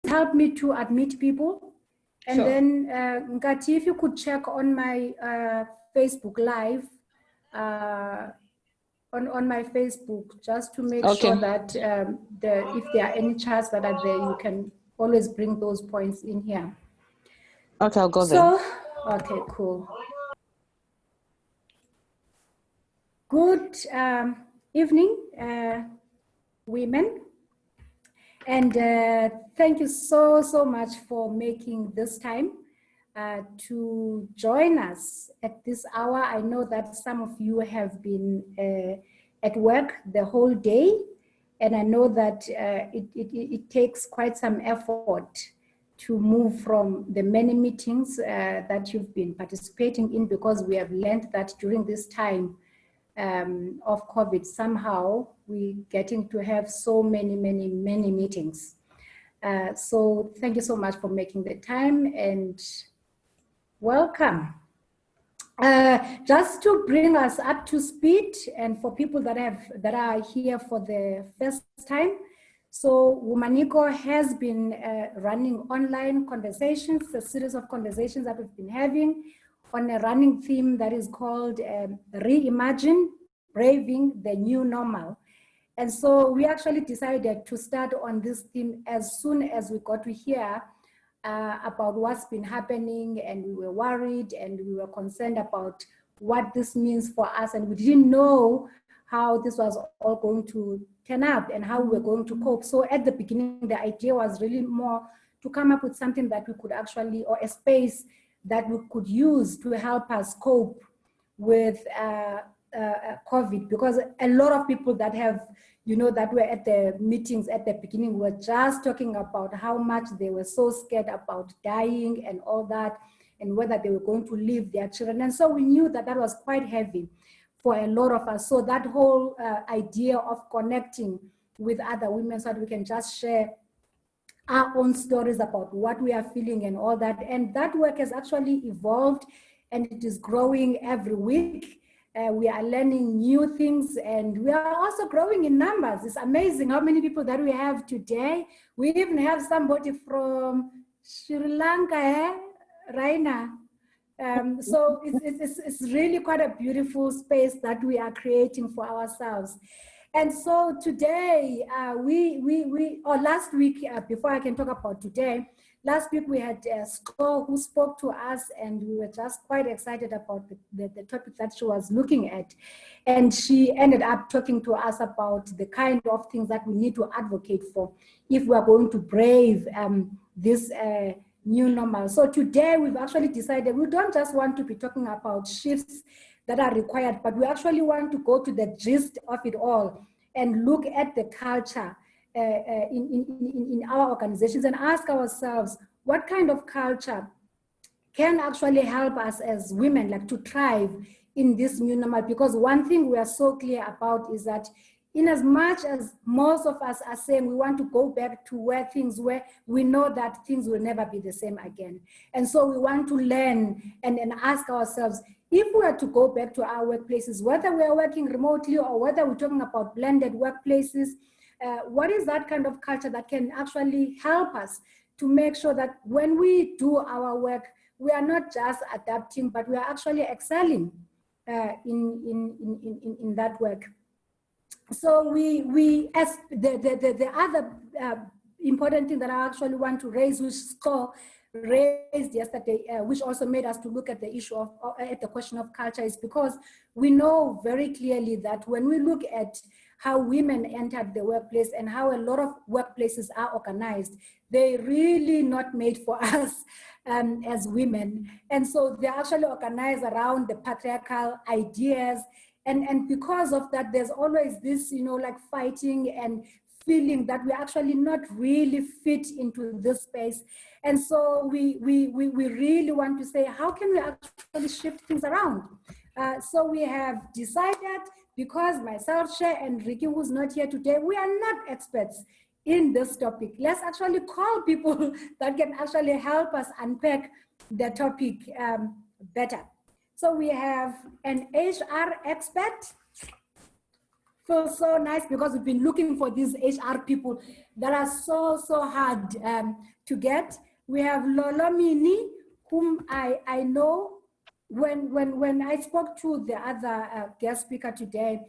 help me to admit people. And Sure. then, Nkati, if you could check on my Facebook Live, on my Facebook, just to make sure that if there are any chats that are there, you can always bring those points in here. Okay, I'll go there. Okay, cool. Good evening, women. And thank you so much for making this time to join us at this hour. I know that some of you have been at work the whole day, and I know that it takes quite some effort to move from the many meetings that you've been participating in, because we have learned that during this time of COVID, somehow we're getting to have so many meetings. So thank you so much for making the time, and welcome. Just to bring us up to speed, and for people that are here for the first time, so Womaniko has been running online conversations, a series of conversations that we've been having on a running theme that is called Reimagine, Braving the New Normal. And so we actually decided to start on this theme as soon as we got to hear about what's been happening, and we were worried and we were concerned about what this means for us, and we didn't know how this was all going to turn up and how we were going to cope. So at the beginning, the idea was really more to come up with something that we could actually, or a space that we could use to help us cope with COVID, because a lot of people that have, that were at the meetings at the beginning were just talking about how much they were so scared about dying and all that, and whether they were going to leave their children. And so we knew that that was quite heavy for a lot of us. So that whole idea of connecting with other women so that we can just share our own stories about what we are feeling and all that. And that work has actually evolved, and it is growing every week. We are learning new things, and we are also growing in numbers. It's amazing how many people that we have today. We even have somebody from Sri Lanka, Raina. So it's really quite a beautiful space that we are creating for ourselves. And so today, last week, before I can talk about today, last week we had Sko who spoke to us, and we were just quite excited about the topic that she was looking at. And she ended up talking to us about the kind of things that we need to advocate for if we are going to brave this new normal. So today we've actually decided we don't just want to be talking about shifts that are required, but we actually want to go to the gist of it all and look at the culture in our organizations and ask ourselves what kind of culture can actually help us as women, like, to thrive in this new normal. Because one thing we are so clear about is that in as much as most of us are saying we want to go back to where things were, we know that things will never be the same again. And so we want to learn and ask ourselves, if we are to go back to our workplaces, whether we are working remotely or whether we're talking about blended workplaces, what is that kind of culture that can actually help us to make sure that when we do our work, we are not just adapting, but we are actually excelling in that work. So as the other important thing that I actually want to raise, which Sko raised yesterday, which also made us to look at the issue of at the question of culture, is because we know very clearly that when we look at how women entered the workplace and how a lot of workplaces are organized, they're really not made for us as women. And so they're actually organized around the patriarchal ideas. And because of that, there's always this, like, fighting and feeling that we actually not really fit into this space. And so we really want to say, how can we actually shift things around? So we have decided, because myself, Shea, and Ricky, who's not here today, we are not experts in this topic. Let's actually call people that can actually help us unpack the topic better. So we have an HR expert feels so nice because we've been looking for these HR people that are so hard to get. We have Lolo Mini, whom I know when I spoke to the other guest speaker today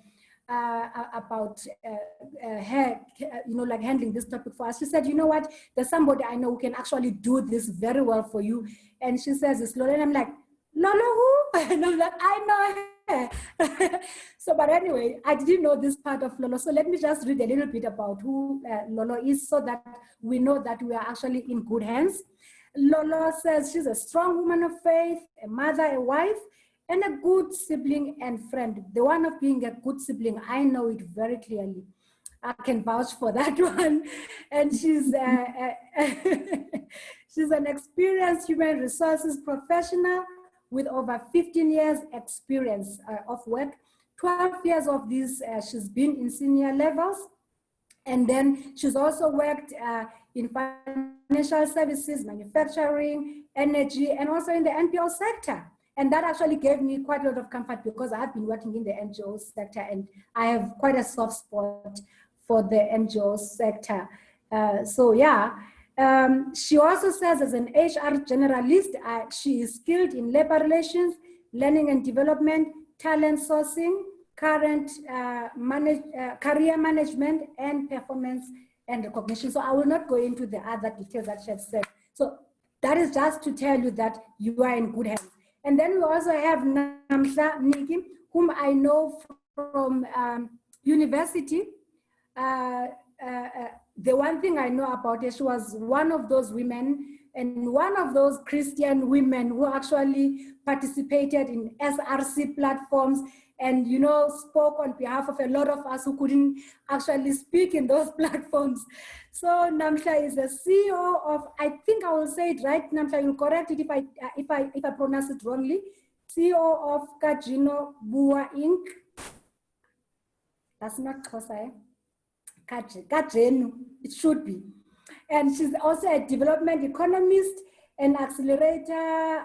about her, like handling this topic for us. She said, you know what, there's somebody I know who can actually do this very well for you. And she says, it's Lolo. And I'm like, Lolo who? And I'm like, I know her. So, but anyway, I didn't know this part of Lolo. So let me just read a little bit about who Lolo is so that we know that we are actually in good hands. Lolo says she's a strong woman of faith, a mother, a wife, and a good sibling and friend. The one of being a good sibling, I know it very clearly. I can vouch for that one. And she's she's an experienced human resources professional with over 15 years experience of work. 12 years of this, she's been in senior levels. And then she's also worked in financial services, manufacturing, energy, and also in the NPO sector. And that actually gave me quite a lot of comfort because I've been working in the NGO sector and I have quite a soft spot for the NGO sector. So yeah, she also says as an HR generalist, she is skilled in labor relations, learning and development, talent sourcing, career management, and performance and recognition. So I will not go into the other details that she has said. So that is just to tell you that you are in good hands. And then we also have Namhla Niki, whom I know from university. The one thing I know about her, she was one of those women and one of those Christian women who actually participated in SRC platforms and, spoke on behalf of a lot of us who couldn't actually speak in those platforms. So Namhla is the CEO of, I think I will say it right, Namhla, you'll correct it if I pronounce it wrongly, CEO of Kajino Bua Inc. That's not Xhosa, eh? Kajeno, it should be. And she's also a development economist, an accelerator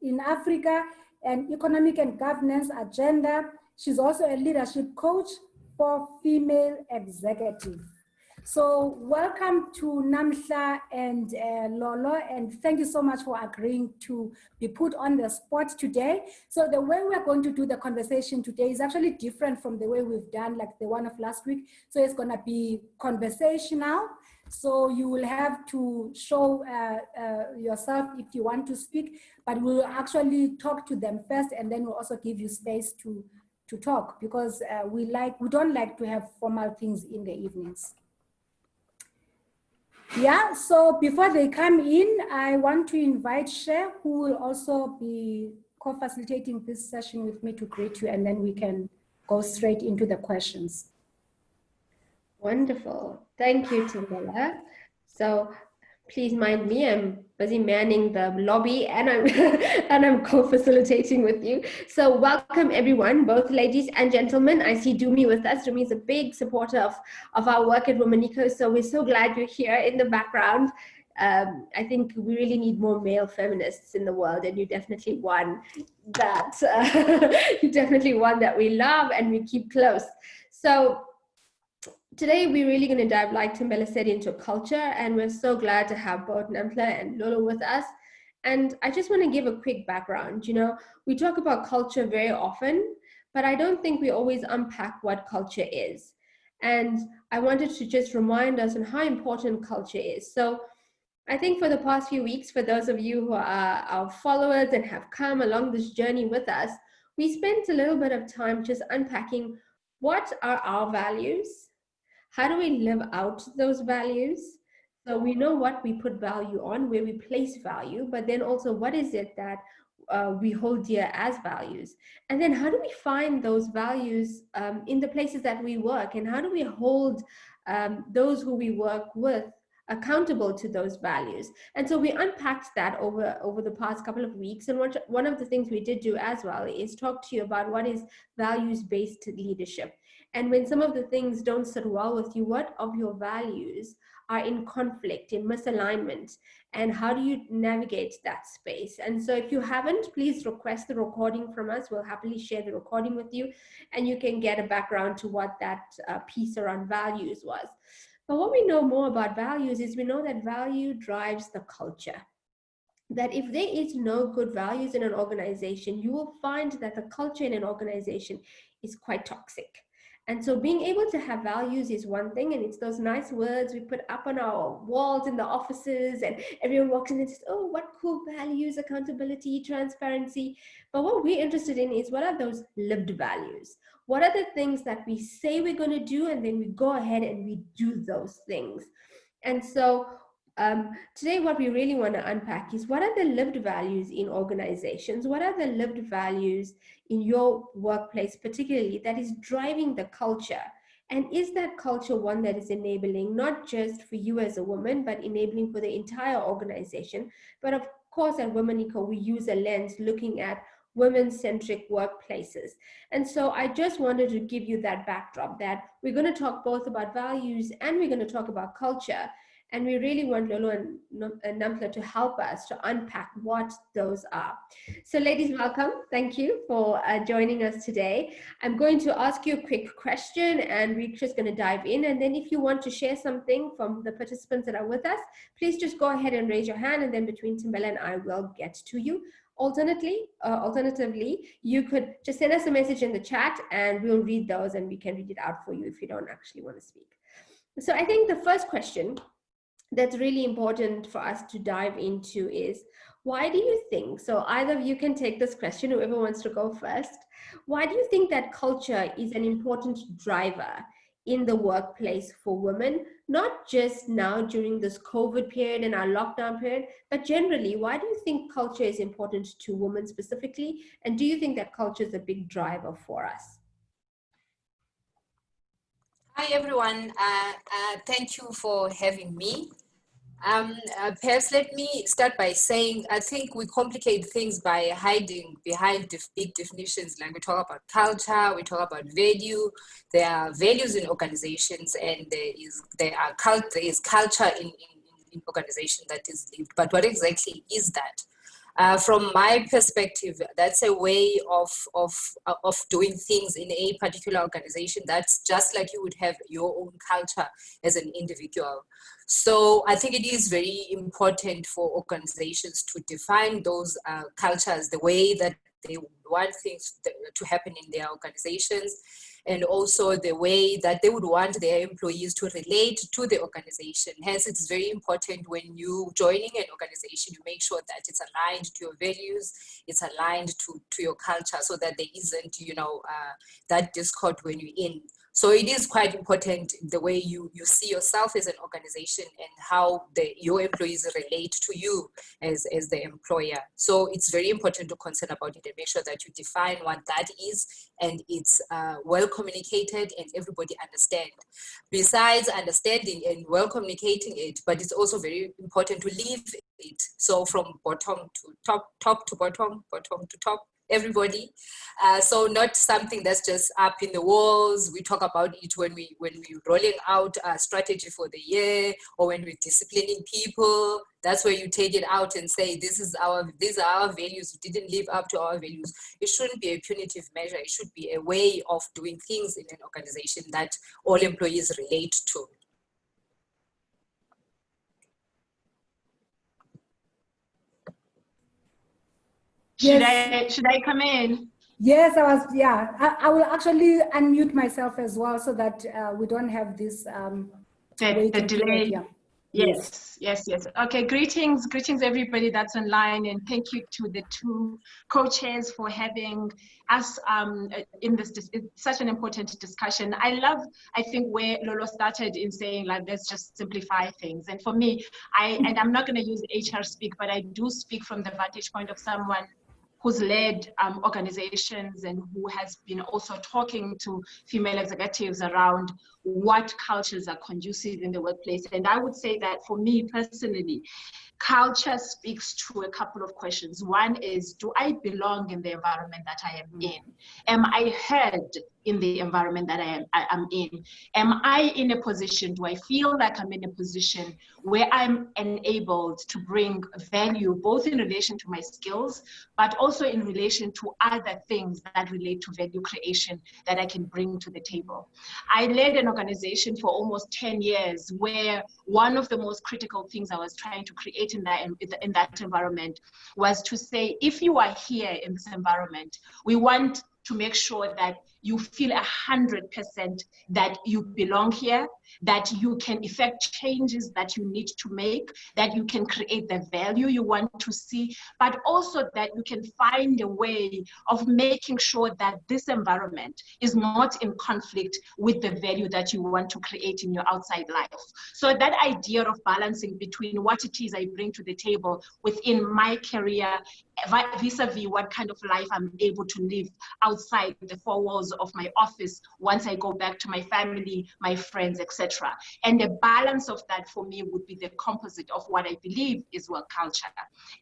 in Africa, and economic and governance agenda. She's also a leadership coach for female executives. So welcome to Namhla and Lolo, and thank you so much for agreeing to be put on the spot today. So the way we're going to do the conversation today is actually different from the way we've done like the one of last week. So it's gonna be conversational. So you will have to show yourself if you want to speak, but we'll actually talk to them first and then we'll also give you space to talk because we don't like to have formal things in the evenings. Yeah, so before they come in, I want to invite Cher, who will also be co-facilitating this session with me to greet you, and then we can go straight into the questions. Wonderful. Thank you, Thembela. So please mind me, I'm busy manning the lobby and I'm co-facilitating with you. So welcome everyone, both ladies and gentlemen. I see Dumi with us. Dumi is a big supporter of our work at Womaniko. So we're so glad you're here in the background. I think we really need more male feminists in the world, and you definitely one that you definitely one that we love and we keep close. So today, we're really going to dive, like Thembela said, into culture, and we're so glad to have both Namhla and Lolo with us. And I just want to give a quick background. We talk about culture very often, but I don't think we always unpack what culture is. And I wanted to just remind us on how important culture is. So I think for the past few weeks, for those of you who are our followers and have come along this journey with us, we spent a little bit of time just unpacking what are our values. How do we live out those values? So we know what we put value on, where we place value, but then also what is it that we hold dear as values? And then how do we find those values in the places that we work? And how do we hold those who we work with accountable to those values? And so we unpacked that over the past couple of weeks. And one of the things we did do as well is talk to you about what is values-based leadership. And when some of the things don't sit well with you, what of your values are in conflict, in misalignment, and how do you navigate that space? And so if you haven't, please request the recording from us. We'll happily share the recording with you, and you can get a background to what that piece around values was. But what we know more about values is we know that value drives the culture. That if there is no good values in an organization, you will find that the culture in an organization is quite toxic. And so being able to have values is one thing, and it's those nice words we put up on our walls in the offices, and everyone walks in and says, oh, what cool values, accountability, transparency. But what we're interested in is, what are those lived values? What are the things that we say we're going to do, and then we go ahead and we do those things? And so today what we really want to unpack is, what are the lived values in organizations? What are the lived values in your workplace particularly that is driving the culture? And is that culture one that is enabling, not just for you as a woman, but enabling for the entire organization? But of course at Womanica, we use a lens looking at women-centric workplaces. And so I just wanted to give you that backdrop, that we're going to talk both about values and we're going to talk about culture. And we really want Lolo and Nampla to help us to unpack what those are. So ladies, welcome. Thank you for joining us today. I'm going to ask you a quick question, and we're just going to dive in. And then if you want to share something from the participants that are with us, please just go ahead and raise your hand, and then between Timbela and I will get to you. Alternatively, you could just send us a message in the chat and we'll read those, and we can read it out for you if you don't actually want to speak. So I think the first question that's really important for us to dive into is, why do you think, so either of you can take this question, whoever wants to go first, why do you think that culture is an important driver in the workplace for women, not just now during this COVID period and our lockdown period, but generally? Why do you think culture is important to women specifically? And do you think that culture is a big driver for us? Hi, everyone. Thank you for having me. Perhaps let me start by saying, I think we complicate things by hiding behind big definitions. Like we talk about culture, we talk about value. There are values in organizations, and there is culture in organization that is lived. But what exactly is that? From my perspective, that's a way of doing things in a particular organization. That's just like you would have your own culture as an individual. So I think it is very important for organizations to define those cultures, the way that they want things to happen in their organizations, and also the way that they would want their employees to relate to the organization. Hence, it's very important when you joining an organization, you make sure that it's aligned to your values, it's aligned to your culture, so that there isn't, that discord when you're in. So it is quite important the way you see yourself as an organization, and how your employees relate to you as the employer. So it's very important to concern about it and make sure that you define what that is, and it's well communicated and everybody understand. Besides understanding and well communicating it, but it's also very important to live it. So from bottom to top, top to bottom, bottom to top, everybody. So not something that's just up in the walls. We talk about it when we're rolling out a strategy for the year, or when we're disciplining people. That's where you take it out and say, these are our values. We didn't live up to our values. It shouldn't be a punitive measure. It should be a way of doing things in an organization that all employees relate to. Should I come in? Yes, I will actually unmute myself as well, so that we don't have this the delay. Yeah. Yes. Okay, greetings everybody that's online, and thank you to the two co-chairs for having us in this. It's such an important discussion. I think where Lolo started in saying, like, let's just simplify things. And for me, I'm not going to use HR speak, but I do speak from the vantage point of someone who's led organizations and who has been also talking to female executives around what cultures are conducive in the workplace. And I would say that for me personally, culture speaks to a couple of questions. One is, do I belong in the environment that I am in? Am I heard in the environment that I am in? Am I in a position, do I feel like I'm in a position where I'm enabled to bring value, both in relation to my skills, but also in relation to other things that relate to value creation that I can bring to the table? I led an organization for almost 10 years where one of the most critical things I was trying to create in that environment was to say, if you are here in this environment, we want to make sure that you feel 100% that you belong here, that you can effect changes that you need to make, that you can create the value you want to see, but also that you can find a way of making sure that this environment is not in conflict with the value that you want to create in your outside life. So that idea of balancing between what it is I bring to the table within my career vis-a-vis what kind of life I'm able to live outside the four walls of my office once I go back to my family, my friends, etc. And the balance of that for me would be the composite of what I believe is work culture.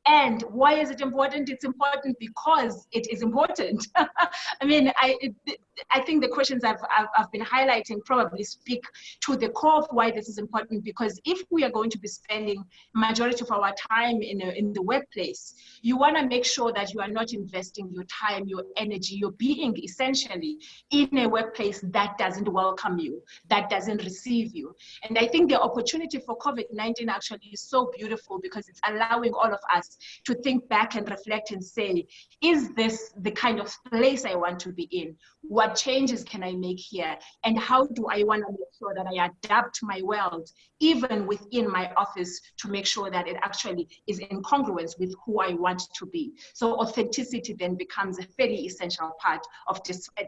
And why is it important? It's important because it is important. I mean, I think the questions I've been highlighting probably speak to the core of why this is important, because if we are going to be spending majority of our time in the workplace, you want to make sure that you are not investing your time, your energy, your being essentially in a workplace that doesn't welcome you, that doesn't receive you. And I think the opportunity for COVID-19 actually is so beautiful because it's allowing all of us to think back and reflect and say, is this the kind of place I want to be in? What changes can I make here? And how do I want to make sure that I adapt my world, even within my office, to make sure that it actually is in congruence with who I want to be? So authenticity then becomes a fairly essential part of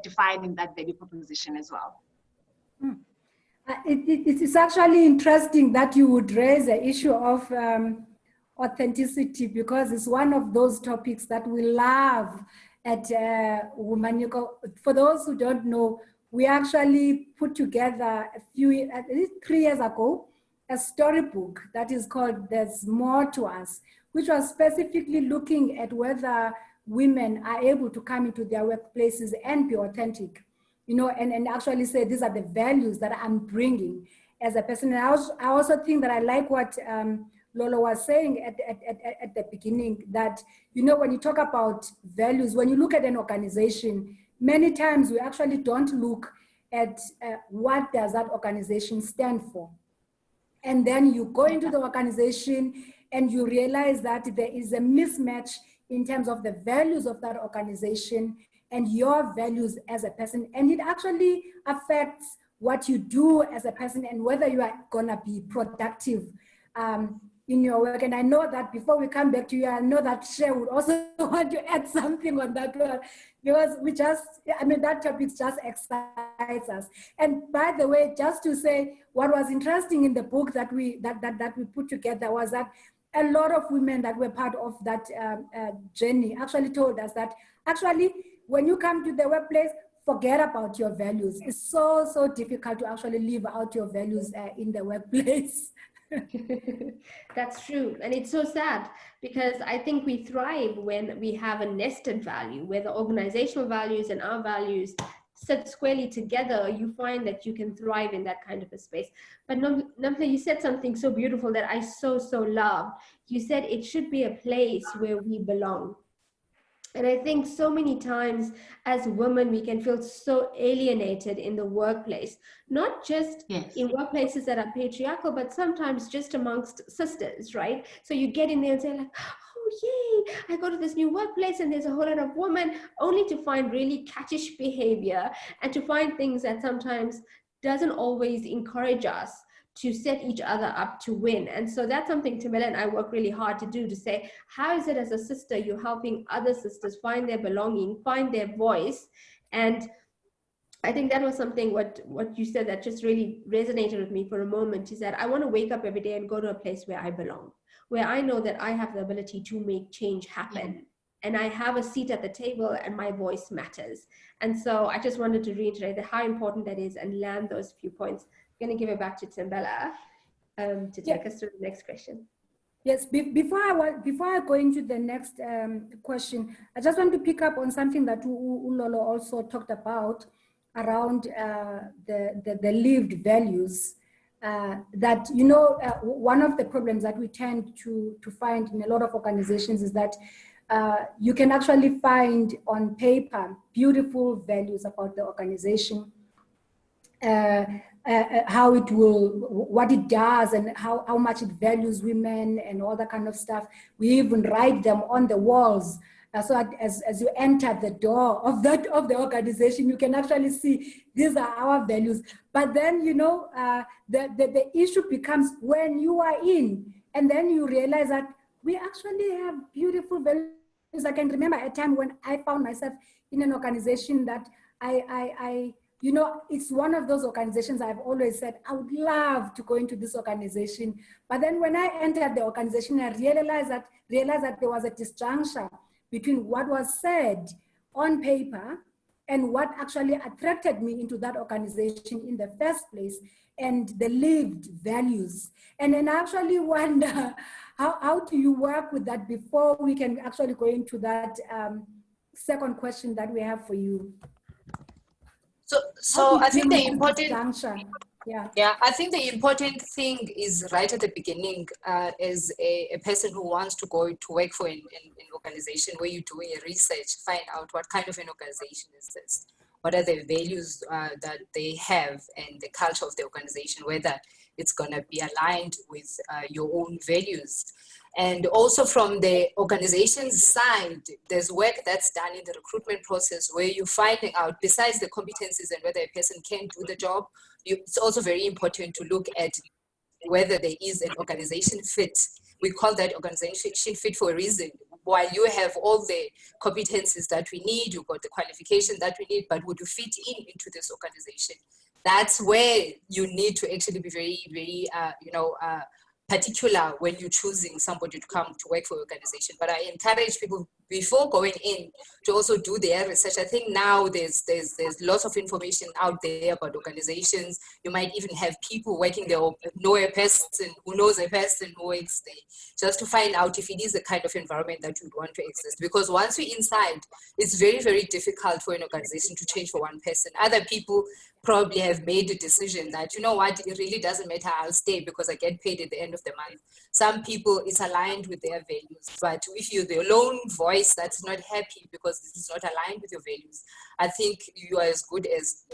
defining that value proposition as well. It is actually interesting that you would raise the issue of authenticity, because it's one of those topics that we love at Womanico. For those who don't know, we actually put together at least 3 years ago, a storybook that is called There's More to Us, which was specifically looking at whether women are able to come into their workplaces and be authentic, you know, and actually say, these are the values that I'm bringing as a person. And I also think that I like what Lolo was saying at the beginning, that, you know, when you talk about values, when you look at an organization, many times we actually don't look at what does that organization stand for. And then you go into the organization and you realize that there is a mismatch in terms of the values of that organization and your values as a person. And it actually affects what you do as a person and whether you are gonna be productive in your work. And I know that before we come back to you, I know that Cher would also want to add something on that one, because we just, I mean, that topic just excites us. And by the way, just to say, what was interesting in the book that we put together was that a lot of women that were part of that journey actually told us that actually, when you come to the workplace, forget about your values. It's so, so difficult to actually live out your values in the workplace. That's true. And it's so sad, because I think we thrive when we have a nested value, where the organizational values and our values sit squarely together. You find that you can thrive in that kind of a space. But Namtha, you said something so beautiful that I so loved. You said it should be a place where we belong. And I think so many times as women, we can feel so alienated in the workplace, not just in workplaces that are patriarchal, but sometimes just amongst sisters, right? So you get in there and say like, oh, yay, I go to this new workplace and there's a whole lot of women, only to find really cattish behavior and to find things that sometimes doesn't always encourage us to set each other up to win. And so that's something Tamela and I work really hard to do, to say, how is it as a sister you're helping other sisters find their belonging, find their voice? And I think that was something what you said that just really resonated with me for a moment, is that I want to wake up every day and go to a place where I belong, where I know that I have the ability to make change happen. And I have a seat at the table and my voice matters. And so I just wanted to reiterate how important that is and land those few points. I'm going to give it back to Timbela to take us through the next question. Yes, before I go into the next question, I just want to pick up on something that Ulolo also talked about, around the lived values. That, you know, one of the problems that we tend to find in a lot of organizations is that you can actually find on paper beautiful values about the organization, how it will, what it does, and how much it values women and all that kind of stuff. We even write them on the walls. So as you enter the door of the organization, you can actually see these are our values. But then, you know, the issue becomes when you are in, and then you realize that we actually have beautiful values. I can remember a time when I found myself in an organization that I you know, it's one of those organizations I've always said, I would love to go into this organization. But then when I entered the organization, I realized that there was a disjuncture between what was said on paper and what actually attracted me into that organization in the first place, and the lived values. And then I actually wonder, how do you work with that before we can actually go into that second question that we have for you? So I think the important, I think the important thing is right at the beginning, as a person who wants to go to work for an organization where you're doing a research, find out what kind of an organization is this, what are the values that they have, and the culture of the organization, whether it's going to be aligned with your own values. And also from the organization's side, there's work that's done in the recruitment process where you're finding out, besides the competencies and whether a person can do the job, it's also very important to look at whether there is an organization fit. We call that organization fit for a reason. While you have all the competencies that we need, you've got the qualification that we need, but would you fit into this organization? That's where you need to actually be very, very, particular when you're choosing somebody to come to work for your organization. But I encourage people before going in to also do their research. I think now there's lots of information out there about organizations. You might even have people working there or know a person who knows a person who works there, just to find out if it is the kind of environment that you'd want to exist. Because once you're inside, it's very, very difficult for an organization to change for one person. Other people probably have made a decision that, you know what, it really doesn't matter, I'll stay because I get paid at the end of the month. Some people, it's aligned with their values, but if you're the lone voice that's not happy because this is not aligned with your values, I think you are as good as,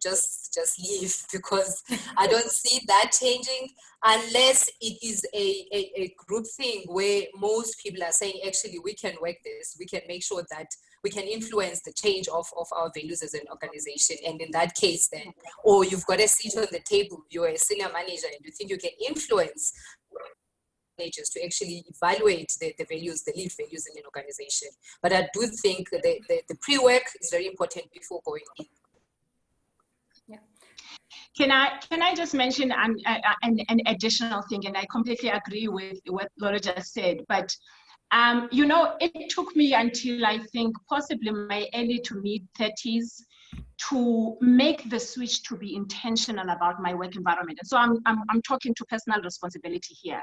just leave, because I don't see that changing unless it is a group thing where most people are saying, actually, we can work this, we can make sure that we can influence the change of our values as an organization. And in that case then, or you've got a seat on the table, you're a senior manager and you think you can influence managers to actually evaluate the values, the lived values in an organization. But I do think the pre-work is very important before going in. Yeah. Can I just mention an additional thing, and I completely agree with what Laura just said, but it took me until I think possibly my early to mid 30s to make the switch to be intentional about my work environment. And so I'm talking to personal responsibility here,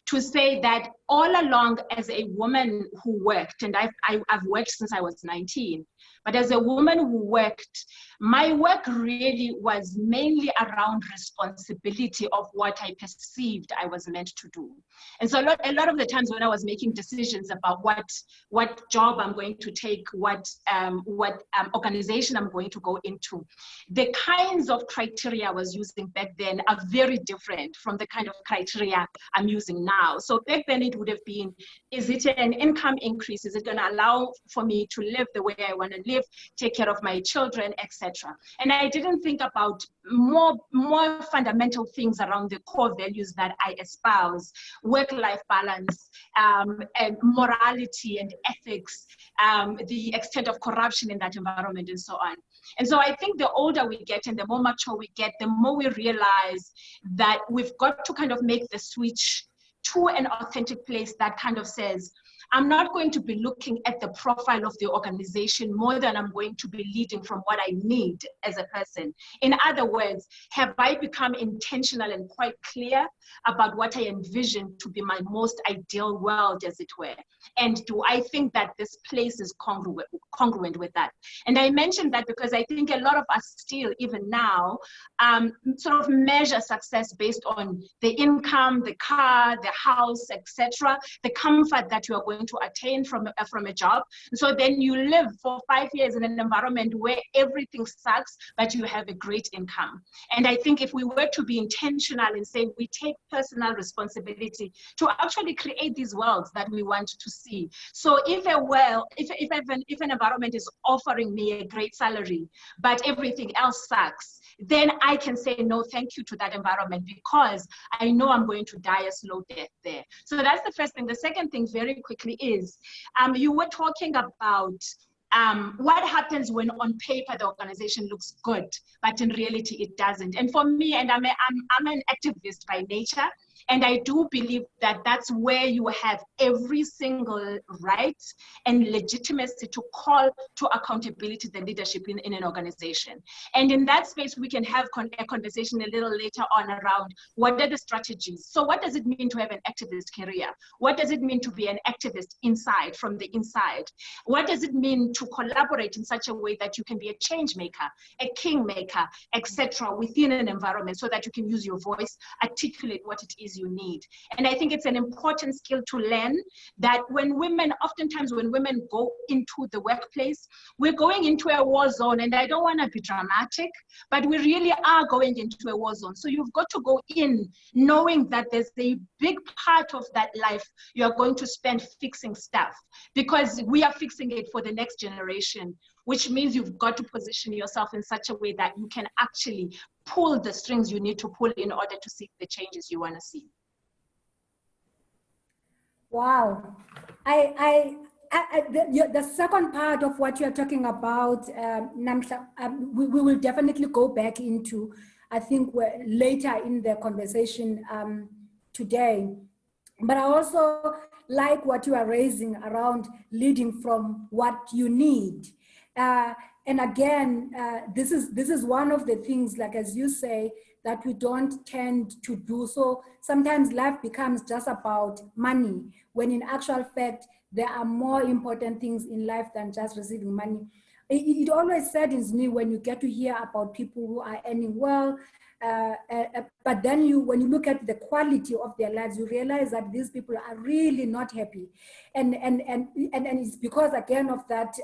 to say that all along as a woman who worked, and I've worked since I was 19, but as a woman who worked, my work really was mainly around responsibility of what I perceived I was meant to do. And so a lot of the times when I was making decisions about what job I'm going to take, what organization I'm going to go into, the kinds of criteria I was using back then are very different from the kind of criteria I'm using now. So back then it would have been, is it an income increase? Is it going to allow for me to live the way I want to live, take care of my children, etc.? And I didn't think about more fundamental things around the core values that I espouse: work-life balance, and morality and ethics, the extent of corruption in that environment, and so on. And so I think the older we get and the more mature we get, the more we realize that we've got to kind of make the switch to an authentic place that kind of says, I'm not going to be looking at the profile of the organization more than I'm going to be leading from what I need as a person. In other words, have I become intentional and quite clear about what I envision to be my most ideal world, as it were? And do I think that this place is congruent with that? And I mentioned that because I think a lot of us still, even now, sort of measure success based on the income, the car, the house, etc., the comfort that you are going to attain from a job. So then you live for 5 years in an environment where everything sucks, but you have a great income. And I think if we were to be intentional and say we take personal responsibility to actually create these worlds that we want to see. So if an environment is offering me a great salary, but everything else sucks, then I can say no thank you to that environment, because I know I'm going to die a slow death there. So that's the first thing. The second thing, very quickly, is you were talking about what happens when on paper the organization looks good, but in reality it doesn't. And for me, and I'm an activist by nature, and I do believe that that's where you have every single right and legitimacy to call to accountability the leadership in an organization. And in that space, we can have a conversation a little later on around what are the strategies. So what does it mean to have an activist career? What does it mean to be an activist inside, from the inside? What does it mean to collaborate in such a way that you can be a change maker, a kingmaker, etc., within an environment, so that you can use your voice, articulate what it is you need? And I think it's an important skill to learn, that oftentimes when women go into the workplace, we're going into a war zone. And I don't want to be dramatic, but we really are going into a war zone. So you've got to go in knowing that there's a big part of that life you're going to spend fixing stuff, because we are fixing it for the next generation, which means you've got to position yourself in such a way that you can actually pull the strings you need to pull in order to see the changes you want to see. Wow. The second part of what you're talking about, Namhla, we will definitely go back into, I think, later in the conversation today. But I also like what you are raising around leading from what you need. And again, this is one of the things, like as you say, that we don't tend to do. So sometimes life becomes just about money, when in actual fact, there are more important things in life than just receiving money. It always saddens me when you get to hear about people who are earning well, but then when you look at the quality of their lives, you realize that these people are really not happy. And it's because, again, of that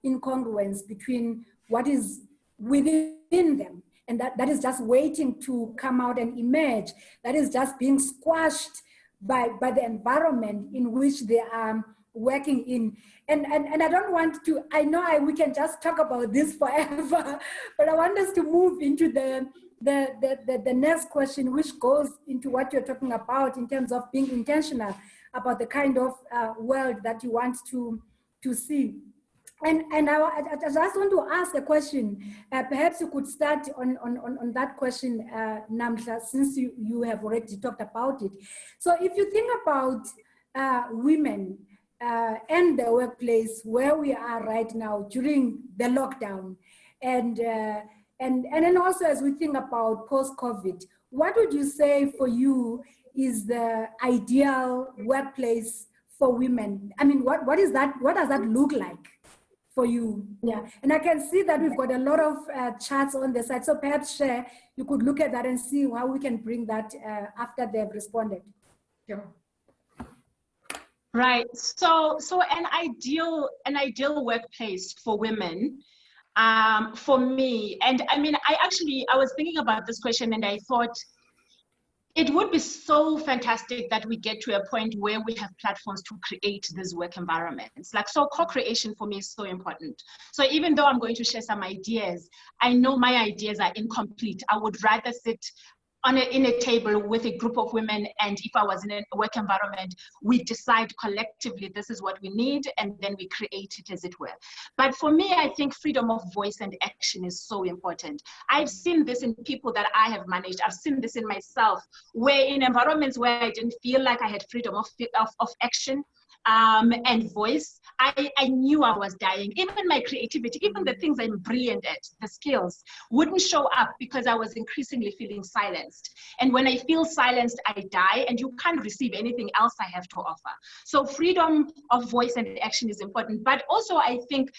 incongruence between what is within them, and that is just waiting to come out and emerge, that is just being squashed by the environment in which they are working in. And I don't want to, I know we can just talk about this forever, but I want us to move into the next question, which goes into what you're talking about in terms of being intentional about the kind of world that you want to see. And I just want to ask a question. Perhaps you could start on that question, Namhla, since you have already talked about it. So if you think about women and the workplace where we are right now during the lockdown, and then also as we think about post-COVID, what would you say for you is the ideal workplace for women? I mean, what is that? What does that look like for you? Yeah, and I can see that we've got a lot of charts on the side. So perhaps, Cher, you could look at that and see how we can bring that after they've responded. Sure. Right. So an ideal workplace for women, for me, and I mean, I was thinking about this question, and I thought it would be so fantastic that we get to a point where we have platforms to create these work environments. Like, so co-creation for me is so important. So even though I'm going to share some ideas, I know my ideas are incomplete. I would rather sit in a table with a group of women, and if I was in a work environment, we decide collectively this is what we need, and then we create it, as it were. But for me, I think freedom of voice and action is so important. I've seen this in people that I have managed. I've seen this in myself, where in environments where I didn't feel like I had freedom of action, and voice, I knew I was dying. Even my creativity, even the things I'm brilliant at, the skills, wouldn't show up because I was increasingly feeling silenced. And when I feel silenced, I die, and you can't receive anything else I have to offer. So freedom of voice and action is important. But also, I think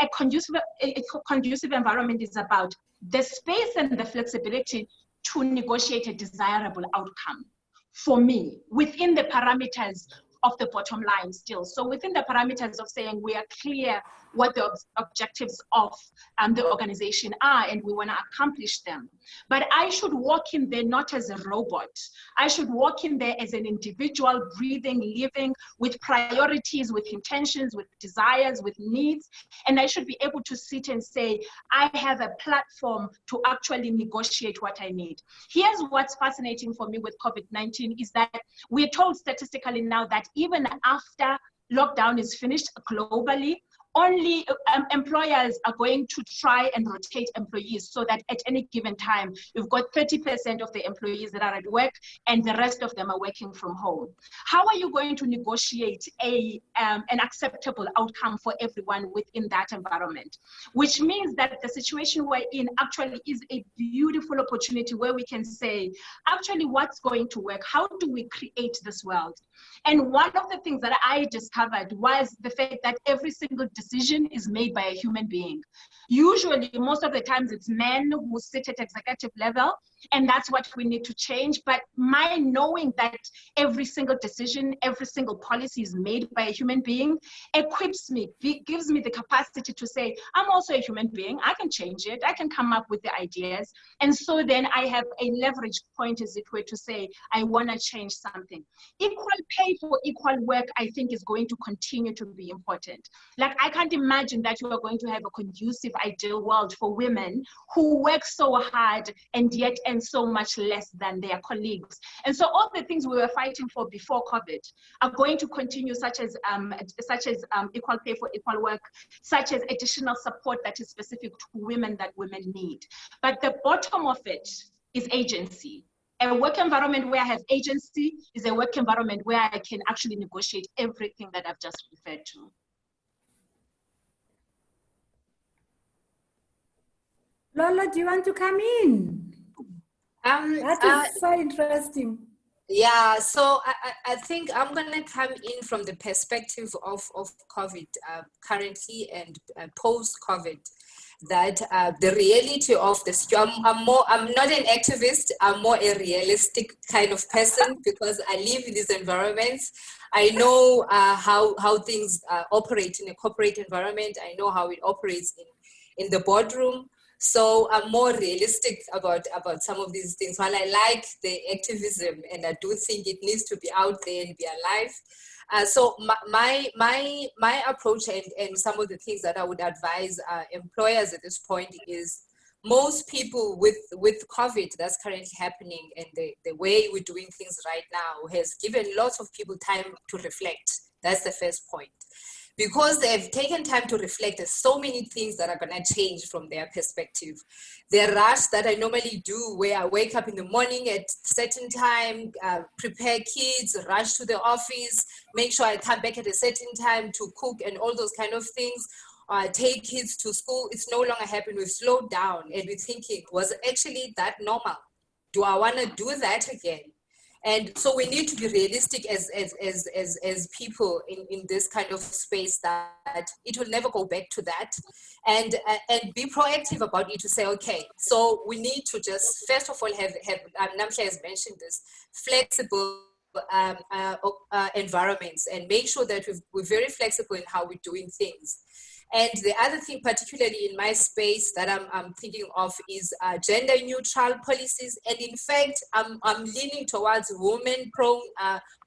a conducive environment is about the space and the flexibility to negotiate a desirable outcome for me within the parameters of the bottom line still. So within the parameters of saying we are clear what the objectives of the organization are and we want to accomplish them. But I should walk in there not as a robot. I should walk in there as an individual, breathing, living, with priorities, with intentions, with desires, with needs. And I should be able to sit and say, I have a platform to actually negotiate what I need. Here's what's fascinating for me with COVID-19 is that we're told statistically now that even after lockdown is finished globally, only employers are going to try and rotate employees so that at any given time, you've got 30% of the employees that are at work and the rest of them are working from home. How are you going to negotiate an acceptable outcome for everyone within that environment? Which means that the situation we're in actually is a beautiful opportunity where we can say, actually, what's going to work? How do we create this world? And one of the things that I discovered was the fact that every single decision is made by a human being. Usually, most of the times, it's men who sit at executive level, and that's what we need to change. But my knowing that every single decision, every single policy is made by a human being equips me, gives me the capacity to say, I'm also a human being. I can change it. I can come up with the ideas. And so then I have a leverage point, as it were, to say, I want to change something. Equal pay for equal work, I think, is going to continue to be important. Like, I can't imagine that you are going to have a conducive, ideal world for women who work so hard and yet earn so much less than their colleagues. And so all the things we were fighting for before COVID are going to continue, such as equal pay for equal work, such as additional support that is specific to women that women need. But the bottom of it is agency. A work environment where I have agency is a work environment where I can actually negotiate everything that I've just referred to. Lola, do you want to come in? That is so interesting. Yeah, so I think I'm going to come in from the perspective of COVID currently and post-COVID. That the reality of this, I'm not an activist, I'm more a realistic kind of person because I live in these environments. I know how things operate in a corporate environment. I know how it operates in the boardroom. So I'm more realistic about some of these things. While I like the activism and I do think it needs to be out there and be alive. So my approach and some of the things that I would advise employers at this point is most people with COVID that's currently happening and the way we're doing things right now has given lots of people time to reflect. That's the first point. Because they've taken time to reflect, there's so many things that are going to change from their perspective. The rush that I normally do, where I wake up in the morning at certain time, prepare kids, rush to the office, make sure I come back at a certain time to cook and all those kind of things, take kids to school, it's no longer happening. We've slowed down and we're thinking, was actually that normal? Do I want to do that again? And so we need to be realistic as people in this kind of space that it will never go back to that, and be proactive about it to say, okay, so we need to just first of all have Namhla has mentioned this, flexible environments, and make sure that we're very flexible in how we're doing things. And the other thing, particularly in my space that I'm thinking of is gender neutral policies. And in fact, I'm leaning towards women-prone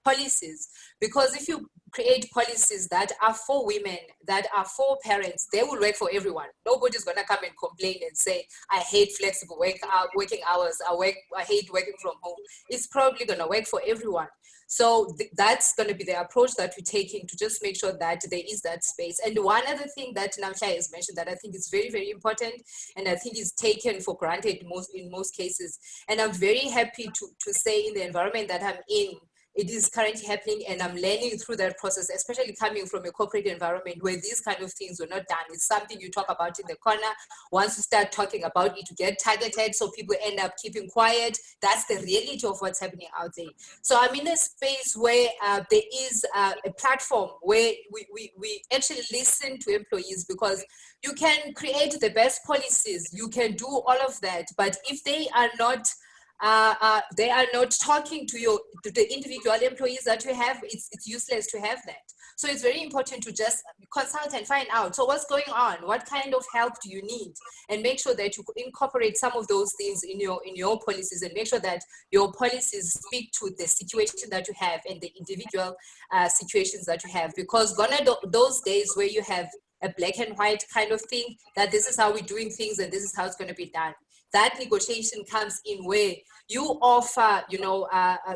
policies, because if you create policies that are for women, that are for parents, they will work for everyone. Nobody's gonna come and complain and say, I hate flexible working hours, I hate working from home. It's probably gonna work for everyone. So that's going to be the approach that we're taking to just make sure that there is that space. And one other thing that Namhla has mentioned that I think is very, very important, and I think is taken for granted in most cases, and I'm very happy to say in the environment that I'm in, it is currently happening, and I'm learning through that process, especially coming from a corporate environment where these kind of things were not done. It's something you talk about in the corner. Once you start talking about it, you get targeted, so people end up keeping quiet. That's the reality of what's happening out there. So I'm in a space where there is a platform where we actually listen to employees, because you can create the best policies, you can do all of that, but if they are not talking to the individual employees that you have, it's useless to have that. So it's very important to just consult and find out, so what's going on, what kind of help do you need, and make sure that you incorporate some of those things in your policies, and make sure that your policies speak to the situation that you have and the individual situations that you have. Because gone are those days where you have a black and white kind of thing, that this is how we're doing things and this is how it's going to be done. That negotiation comes in where you offer,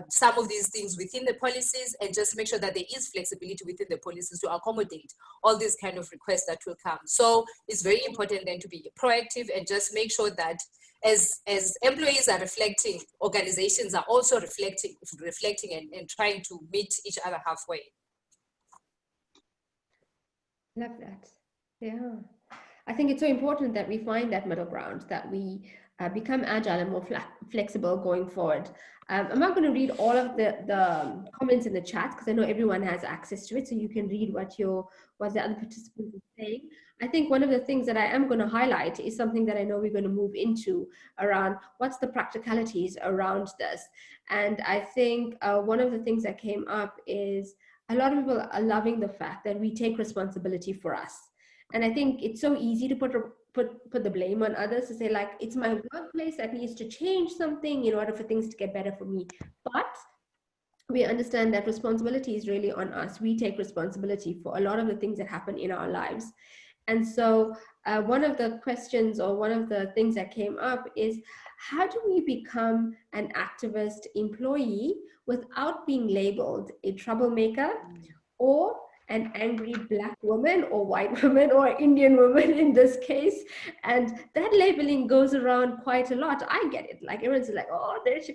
some of these things within the policies, and just make sure that there is flexibility within the policies to accommodate all these kind of requests that will come. So it's very important then to be proactive and just make sure that as employees are reflecting, organizations are also reflecting and trying to meet each other halfway. Love that. Yeah. I think it's so important that we find that middle ground, that we become agile and more flexible going forward. I'm not going to read all of the comments in the chat, because I know everyone has access to it, so you can read what the other participants are saying. I think one of the things that I am going to highlight is something that I know we're going to move into around what's the practicalities around this. And I think one of the things that came up is a lot of people are loving the fact that we take responsibility for us. And I think it's so easy to put the blame on others, to say, like, it's my workplace that needs to change something in order for things to get better for me. But we understand that responsibility is really on us. We take responsibility for a lot of the things that happen in our lives. And so one of the questions, or one of the things that came up, is how do we become an activist employee without being labeled a troublemaker or an angry Black woman or white woman or Indian woman in this case? And that labeling goes around quite a lot. I get it. Like, everyone's like, oh, there she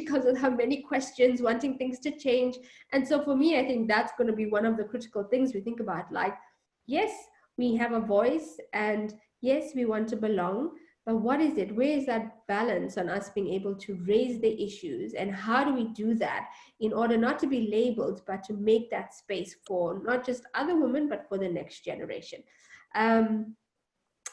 comes with her many questions, wanting things to change. And so for me, I think that's going to be one of the critical things we think about. Like, yes, we have a voice, and yes, we want to belong, but what is it? Where is that balance on us being able to raise the issues, and how do we do that in order not to be labeled, but to make that space for not just other women, but for the next generation? And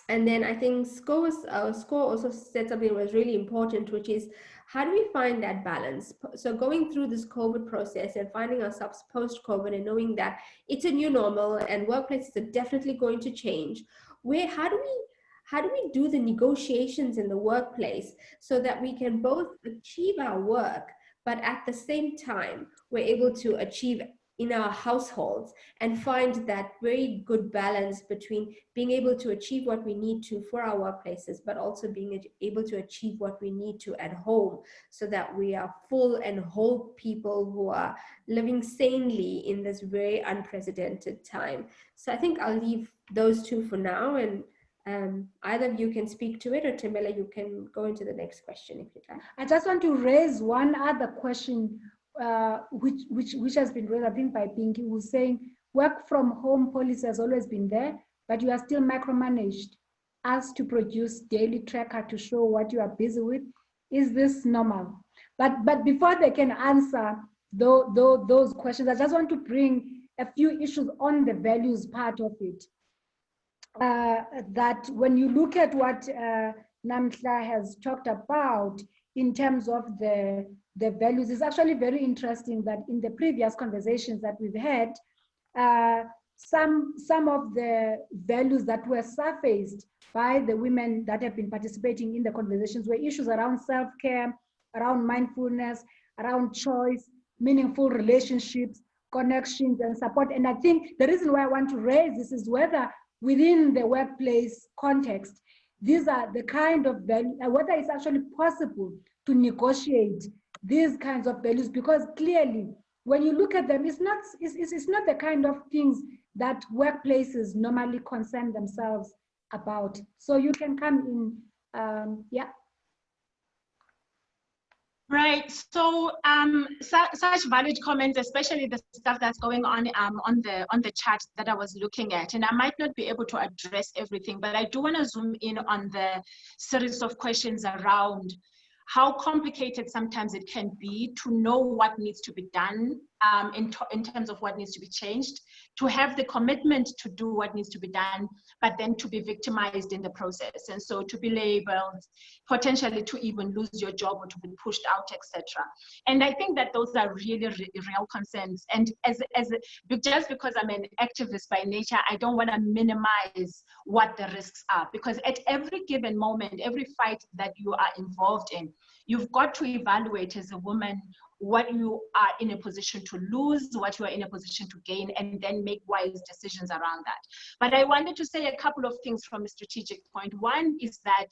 then I think Score also said something that was really important, which is, how do we find that balance? So going through this COVID process and finding ourselves post-COVID and knowing that it's a new normal and workplaces are definitely going to change, how do we do the negotiations in the workplace so that we can both achieve our work, but at the same time, we're able to achieve in our households, and find that very good balance between being able to achieve what we need to for our workplaces, but also being able to achieve what we need to at home, so that we are full and whole people who are living sanely in this very unprecedented time. So I think I'll leave those two for now, and either of you can speak to it, or Tamela, you can go into the next question if you'd like. I just want to raise one other question, which has been raised, I think, by Pinky, who's saying work from home policy has always been there, but you are still micromanaged, asked to produce daily tracker to show what you are busy with. Is this normal? But before they can answer those questions, I just want to bring a few issues on the values part of it. That when you look at what Namhla has talked about in terms of the values, it's actually very interesting that in the previous conversations that we've had, some of the values that were surfaced by the women that have been participating in the conversations were issues around self-care, around mindfulness, around choice, meaningful relationships, connections, and support. And I think the reason why I want to raise this is whether within the workplace context, these are the kind of values, whether it's actually possible to negotiate these kinds of values, because clearly, when you look at them, it's not the kind of things that workplaces normally concern themselves about. So you can come in, yeah. Right. So such valid comments, especially the stuff that's going on the chat that I was looking at, and I might not be able to address everything, but I do want to zoom in on the series of questions around how complicated sometimes it can be to know what needs to be done in terms of what needs to be changed, to have the commitment to do what needs to be done, but then to be victimized in the process. And so to be labeled, potentially to even lose your job or to be pushed out, etc. And I think that those are really real concerns. And just because I'm an activist by nature, I don't want to minimize what the risks are, because at every given moment, every fight that you are involved in, you've got to evaluate as a woman what you are in a position to lose, what you are in a position to gain, and then make wise decisions around that. But I wanted to say a couple of things from a strategic point. One is that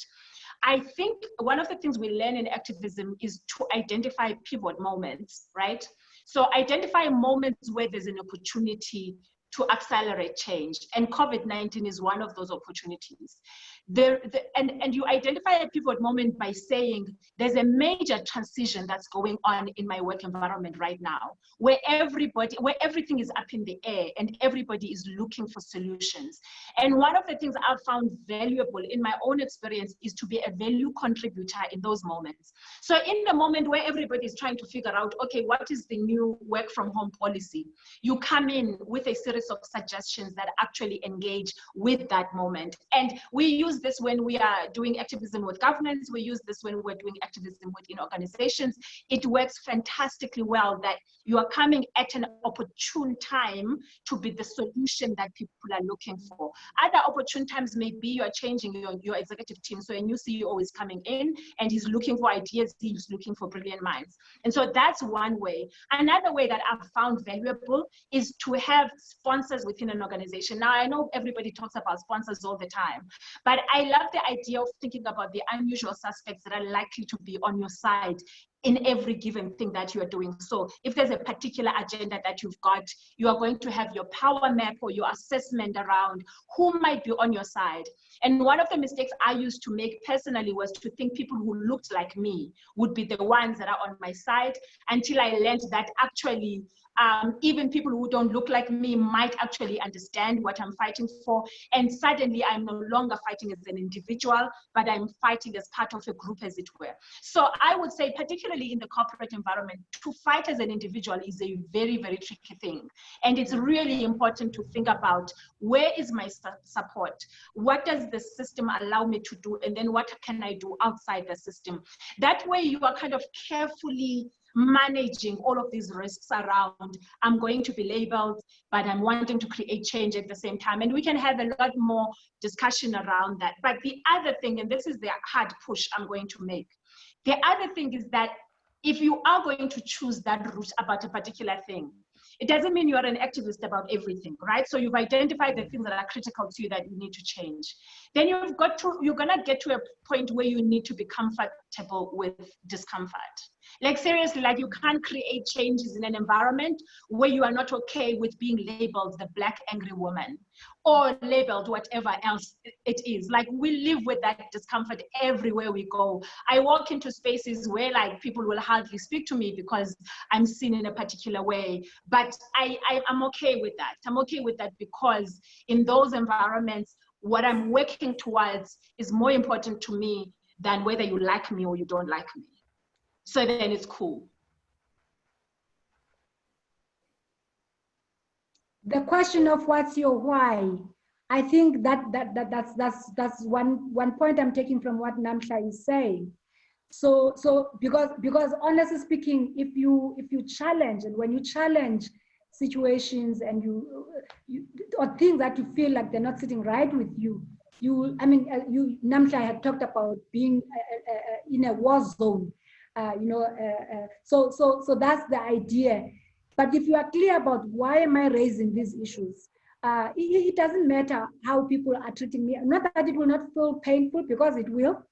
I think one of the things we learn in activism is to identify pivot moments, right? So identify moments where there's an opportunity to accelerate change. And COVID-19 is one of those opportunities. And you identify a pivot moment by saying there's a major transition that's going on in my work environment right now, where everything is up in the air and everybody is looking for solutions. And one of the things I've found valuable in my own experience is to be a value contributor in those moments. So in the moment where everybody is trying to figure out, okay, what is the new work from home policy? You come in with a series of suggestions that actually engage with that moment. And we use this when we are doing activism with governments. We use this when we're doing activism within organizations. It works fantastically well that you are coming at an opportune time to be the solution that people are looking for. Other opportune times may be you are changing your executive team. So a new CEO is coming in and he's looking for ideas, he's looking for brilliant minds. And so that's one way. Another way that I've found valuable is to have sponsors within an organization. Now, I know everybody talks about sponsors all the time, but I love the idea of thinking about the unusual suspects that are likely to be on your side in every given thing that you are doing. So if there's a particular agenda that you've got, you are going to have your power map or your assessment around who might be on your side. And one of the mistakes I used to make personally was to think people who looked like me would be the ones that are on my side, until I learned that actually even people who don't look like me might actually understand what I'm fighting for. And suddenly I'm no longer fighting as an individual, but I'm fighting as part of a group, as it were. So I would say, particularly in the corporate environment, to fight as an individual is a very, very tricky thing. And it's really important to think about, where is my support? What does the system allow me to do? And then what can I do outside the system? That way you are kind of carefully managing all of these risks around, I'm going to be labeled, but I'm wanting to create change at the same time. And we can have a lot more discussion around that. But the other thing, and this is the hard push I'm going to make, the other thing is that if you are going to choose that route about a particular thing, it doesn't mean you're an activist about everything, right? So you've identified the things that are critical to you that you need to change. Then you're gonna get to a point where you need to be comfortable with discomfort. Like seriously, like you can't create changes in an environment where you are not okay with being labeled the Black angry woman or labeled whatever else it is. Like we live with that discomfort everywhere we go. I walk into spaces where like people will hardly speak to me because I'm seen in a particular way, but I'm okay with that. I'm okay with that because in those environments, what I'm working towards is more important to me than whether you like me or you don't like me. So then it's cool. The question of what's your why, I think that's one point I'm taking from what Namhla is saying. So because honestly speaking, if you challenge, and when you challenge situations and you or things that you feel like they're not sitting right with you, Namhla had talked about being in a war zone. So that's the idea. But if you are clear about why am I raising these issues, it doesn't matter how people are treating me. Not that it will not feel painful, because it will.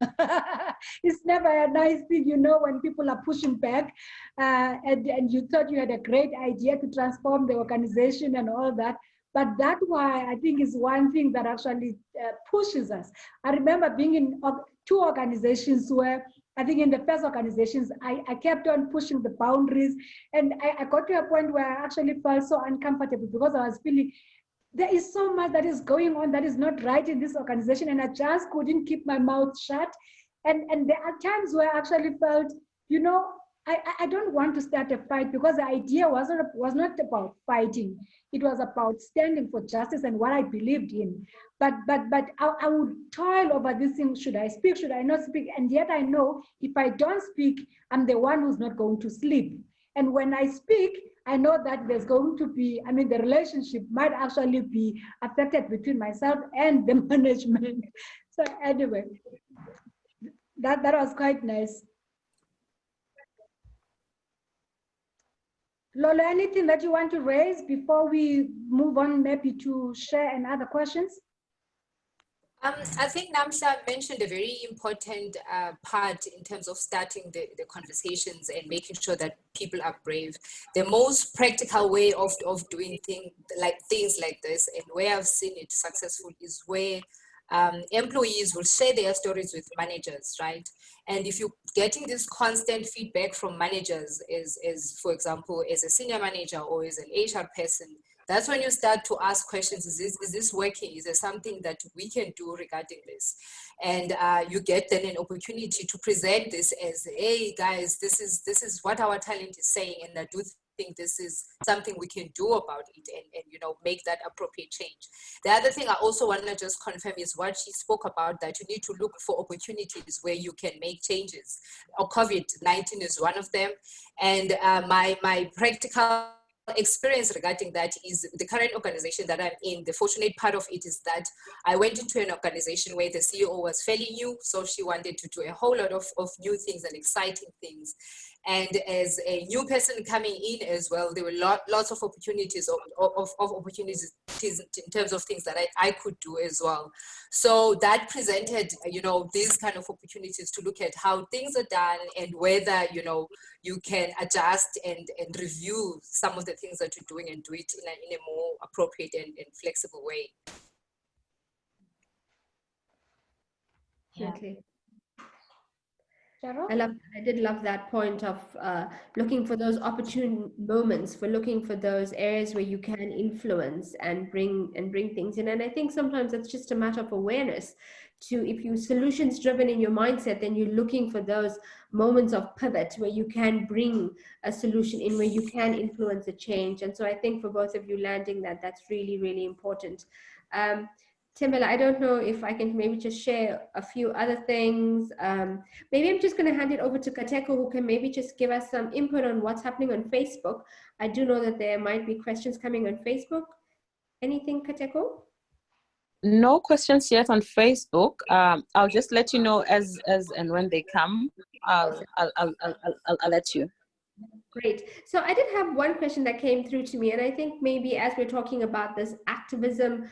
It's never a nice thing, when people are pushing back and you thought you had a great idea to transform the organization and all that. But that's why I think is one thing that actually pushes us. I remember being in 2 organizations where I think in the first organizations, I kept on pushing the boundaries, and I got to a point where I actually felt so uncomfortable because I was feeling there is so much that is going on that is not right in this organization, and I just couldn't keep my mouth shut. And there are times where I actually felt, you know, I don't want to start a fight, because the idea was not about fighting. It was about standing for justice and what I believed in. But I would toil over this thing. Should I speak? Should I not speak? And yet I know if I don't speak, I'm the one who's not going to sleep. And when I speak, I know that there's going to be, I mean, the relationship might actually be affected between myself and the management. So anyway, that was quite nice. Lolo, anything that you want to raise before we move on maybe to share and other questions? I think Namsha mentioned a very important part in terms of starting the conversations and making sure that people are brave. The most practical way of doing things like this, and where I've seen it successful, is where employees will share their stories with managers, right? And if you're getting this constant feedback from managers, as for example, as a senior manager or as an HR person, that's when you start to ask questions. Is this working? Is there something that we can do regarding this? And you get then an opportunity to present this as, hey guys, this is what our talent is saying, and I do think this is something we can do about it, and you know, make that appropriate change. The other thing I also want to just confirm is what she spoke about, that you need to look for opportunities where you can make changes. COVID-19 is one of them, and my practical experience regarding that is the current organization that I'm in. The fortunate part of it is that I went into an organization where the CEO was fairly new, so she wanted to do a whole lot of new things and exciting things. And as a new person coming in as well, there were lots of opportunities of opportunities in terms of things that I could do as well. So that presented, you know, these kind of opportunities to look at how things are done and whether, you know, you can adjust and review some of the things that you're doing and do it in a more appropriate and flexible way. Yeah. Okay. Cheryl? I did love that point of looking for those opportune moments, for looking for those areas where you can influence and bring things in. And I think sometimes it's just a matter of awareness. If you're solutions driven in your mindset, then you're looking for those moments of pivot where you can bring a solution in, where you can influence a change. And so I think for both of you landing that's really, really important. Thembela, I don't know if I can maybe just share a few other things. Maybe I'm just going to hand it over to Kateko, who can maybe just give us some input on what's happening on Facebook. I do know that there might be questions coming on Facebook. Anything, Kateko? No questions yet on Facebook. I'll just let you know as and when they come. I'll let you. Great. So I did have one question that came through to me, and I think maybe as we're talking about this activism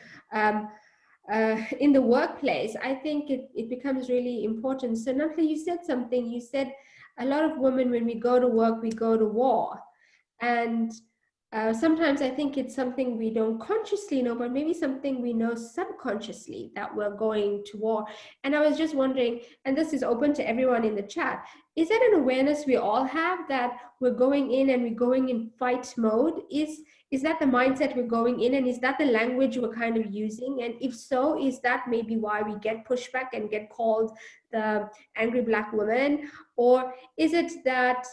in the workplace, I think it becomes really important. So Nathalie, you said something. You said a lot of women, when we go to work, we go to war. And sometimes I think it's something we don't consciously know, but maybe something we know subconsciously, that we're going to war. And I was just wondering, and this is open to everyone in the chat, is that an awareness we all have, that we're going in and we're going in fight mode? Is that the mindset we're going in, and is that the language we're kind of using? And if so, is that maybe why we get pushback and get called the angry Black woman? Or is it that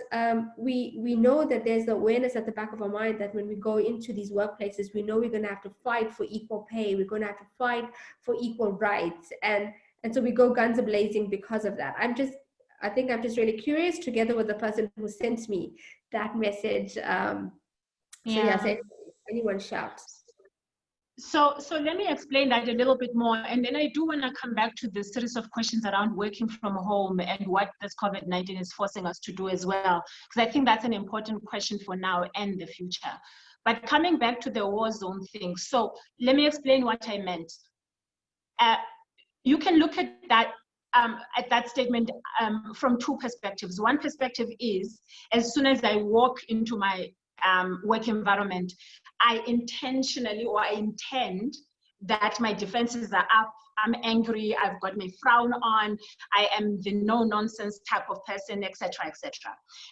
we know that there's the awareness at the back of our mind that when we go into these workplaces, we know we're going to have to fight for equal pay, we're going to have to fight for equal rights, and so we go guns a-blazing because of that? I think I'm just really curious, together with the person who sent me that message. So anyone shout. So let me explain that a little bit more, and then I do want to come back to the series of questions around working from home and what this COVID-19 is forcing us to do as well, because I think that's an important question for now and the future. But coming back to the war zone thing, so let me explain what I meant. You can look at that statement from two perspectives. One perspective is, as soon as I walk into my work environment, I intentionally, or I intend that my defenses are up, I'm angry, I've got my frown on, I am the no-nonsense type of person, etc., etc.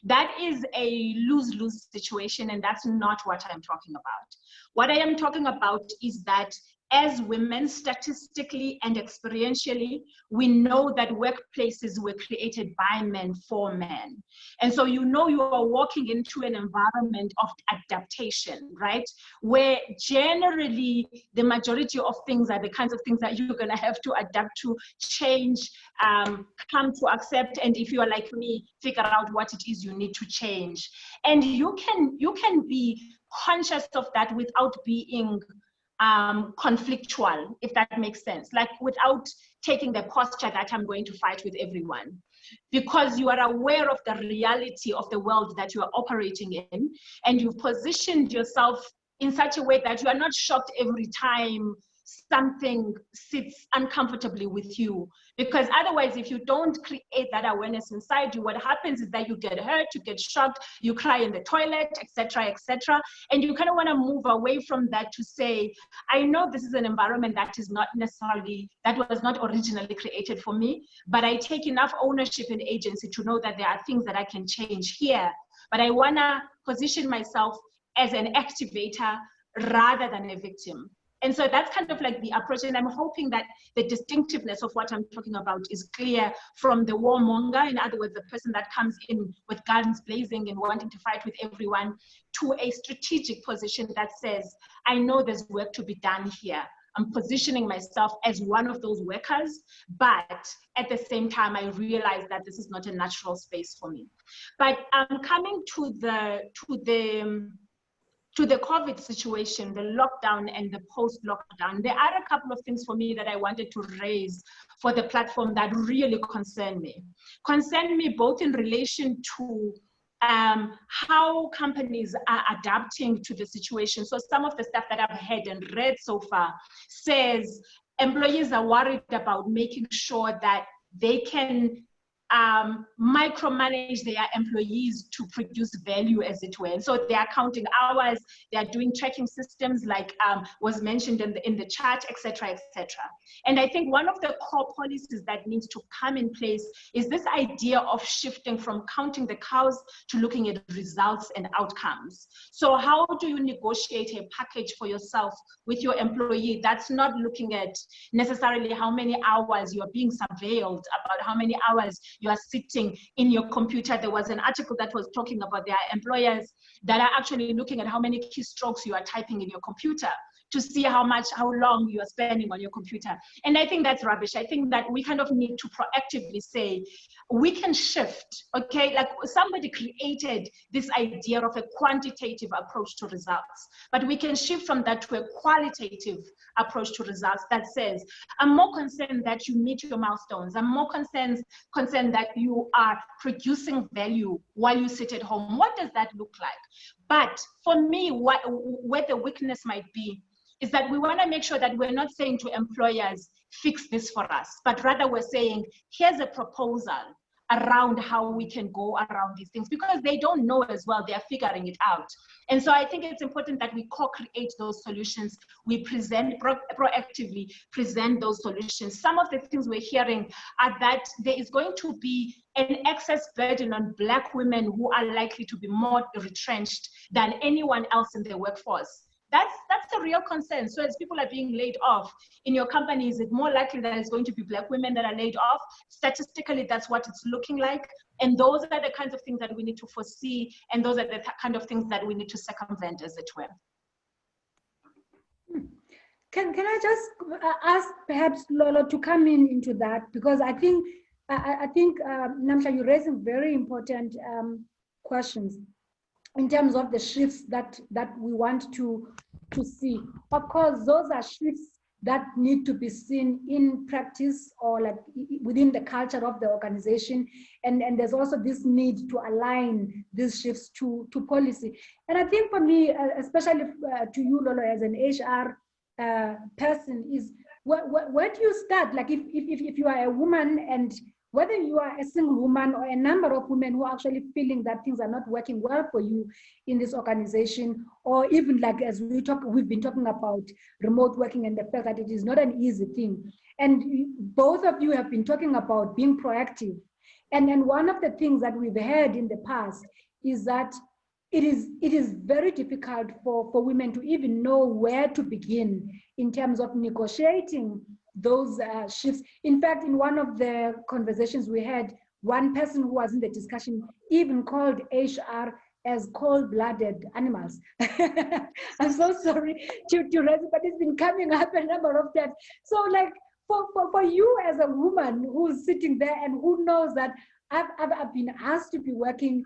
That is a lose-lose situation, and that's not what I'm talking about. What I am talking about is that as women, statistically and experientially, we know that workplaces were created by men for men. And so you know you are walking into an environment of adaptation, right? Where generally the majority of things are the kinds of things that you're gonna have to adapt to, change, come to accept, and if you are like me, figure out what it is you need to change. And you can be conscious of that without being conflictual, if that makes sense, like without taking the posture that I'm going to fight with everyone, because you are aware of the reality of the world that you are operating in, and you've positioned yourself in such a way that you are not shocked every time something sits uncomfortably with you. Because otherwise, if you don't create that awareness inside you, what happens is that you get hurt, you get shocked, you cry in the toilet, etc., etc. And you kind of want to move away from that to say, I know this is an environment that is not necessarily, that was not originally created for me, but I take enough ownership and agency to know that there are things that I can change here. But I want to position myself as an activator rather than a victim. And so that's kind of like the approach, and I'm hoping that the distinctiveness of what I'm talking about is clear from the warmonger, in other words, the person that comes in with guns blazing and wanting to fight with everyone, to a strategic position that says, I know there's work to be done here. I'm positioning myself as one of those workers, but at the same time, I realize that this is not a natural space for me. But coming to the COVID situation, the lockdown and the post-lockdown, there are a couple of things for me that I wanted to raise for the platform that really concern me. Concern me both in relation to how companies are adapting to the situation. So some of the stuff that I've heard and read so far says employees are worried about making sure that they can micromanage their employees to produce value, as it were. And so they are counting hours, they are doing tracking systems like was mentioned in the chat, etc., etc. And I think one of the core policies that needs to come in place is this idea of shifting from counting the cows to looking at results and outcomes. So how do you negotiate a package for yourself with your employee that's not looking at necessarily how many hours you are being surveilled, about how many hours you are sitting in your computer? There was an article that was talking about their employers that are actually looking at how many keystrokes you are typing in your computer to see how long you are spending on your computer. And I think that's rubbish. I think that we kind of need to proactively say, we can shift, okay? Like somebody created this idea of a quantitative approach to results, but we can shift from that to a qualitative approach to results that says, I'm more concerned that you meet your milestones. I'm more concerned that you are producing value while you sit at home. What does that look like? But for me, where the weakness might be is that we want to make sure that we're not saying to employers, fix this for us, but rather we're saying, here's a proposal around how we can go around these things, because they don't know as well, they're figuring it out. And so I think it's important that we co-create those solutions. We proactively present those solutions. Some of the things we're hearing are that there is going to be an excess burden on Black women who are likely to be more retrenched than anyone else in the workforce. That's a real concern. So as people are being laid off in your company, is it more likely that it's going to be Black women that are laid off? Statistically, that's what it's looking like. And those are the kinds of things that we need to foresee. And those are the kind of things that we need to circumvent, as it were. Can I just ask perhaps Lolo to come into that? Because I think Namsha, you're raising very important questions in terms of the shifts that we want to see. Of course, those are shifts that need to be seen in practice or like within the culture of the organization. And there's also this need to align these shifts to policy. And I think for me, especially to you, Lolo, as an HR person, is where do you start? Like if you are a woman and whether you are a single woman or a number of women who are actually feeling that things are not working well for you in this organization, or even like as we've been talking about remote working and the fact that it is not an easy thing. And both of you have been talking about being proactive. And one of the things that we've heard in the past is that it is very difficult for women to even know where to begin in terms of negotiating those shifts. In fact, in one of the conversations we had, one person who was in the discussion even called HR as cold-blooded animals. I'm so sorry to raise it, but it's been coming up a number of times. So like for you as a woman who's sitting there and who knows that I've been asked to be working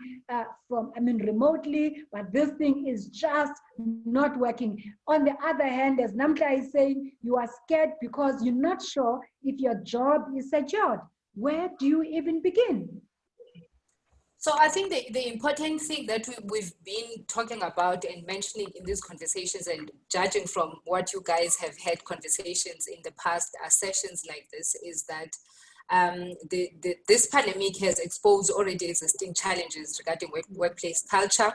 remotely, but this thing is just not working. On the other hand, as Namhla is saying, you are scared because you're not sure if your job is secured. Where do you even begin? So I think the important thing that we've been talking about and mentioning in these conversations, and judging from what you guys have had conversations in the past sessions like this, is that this pandemic has exposed already existing challenges regarding workplace culture,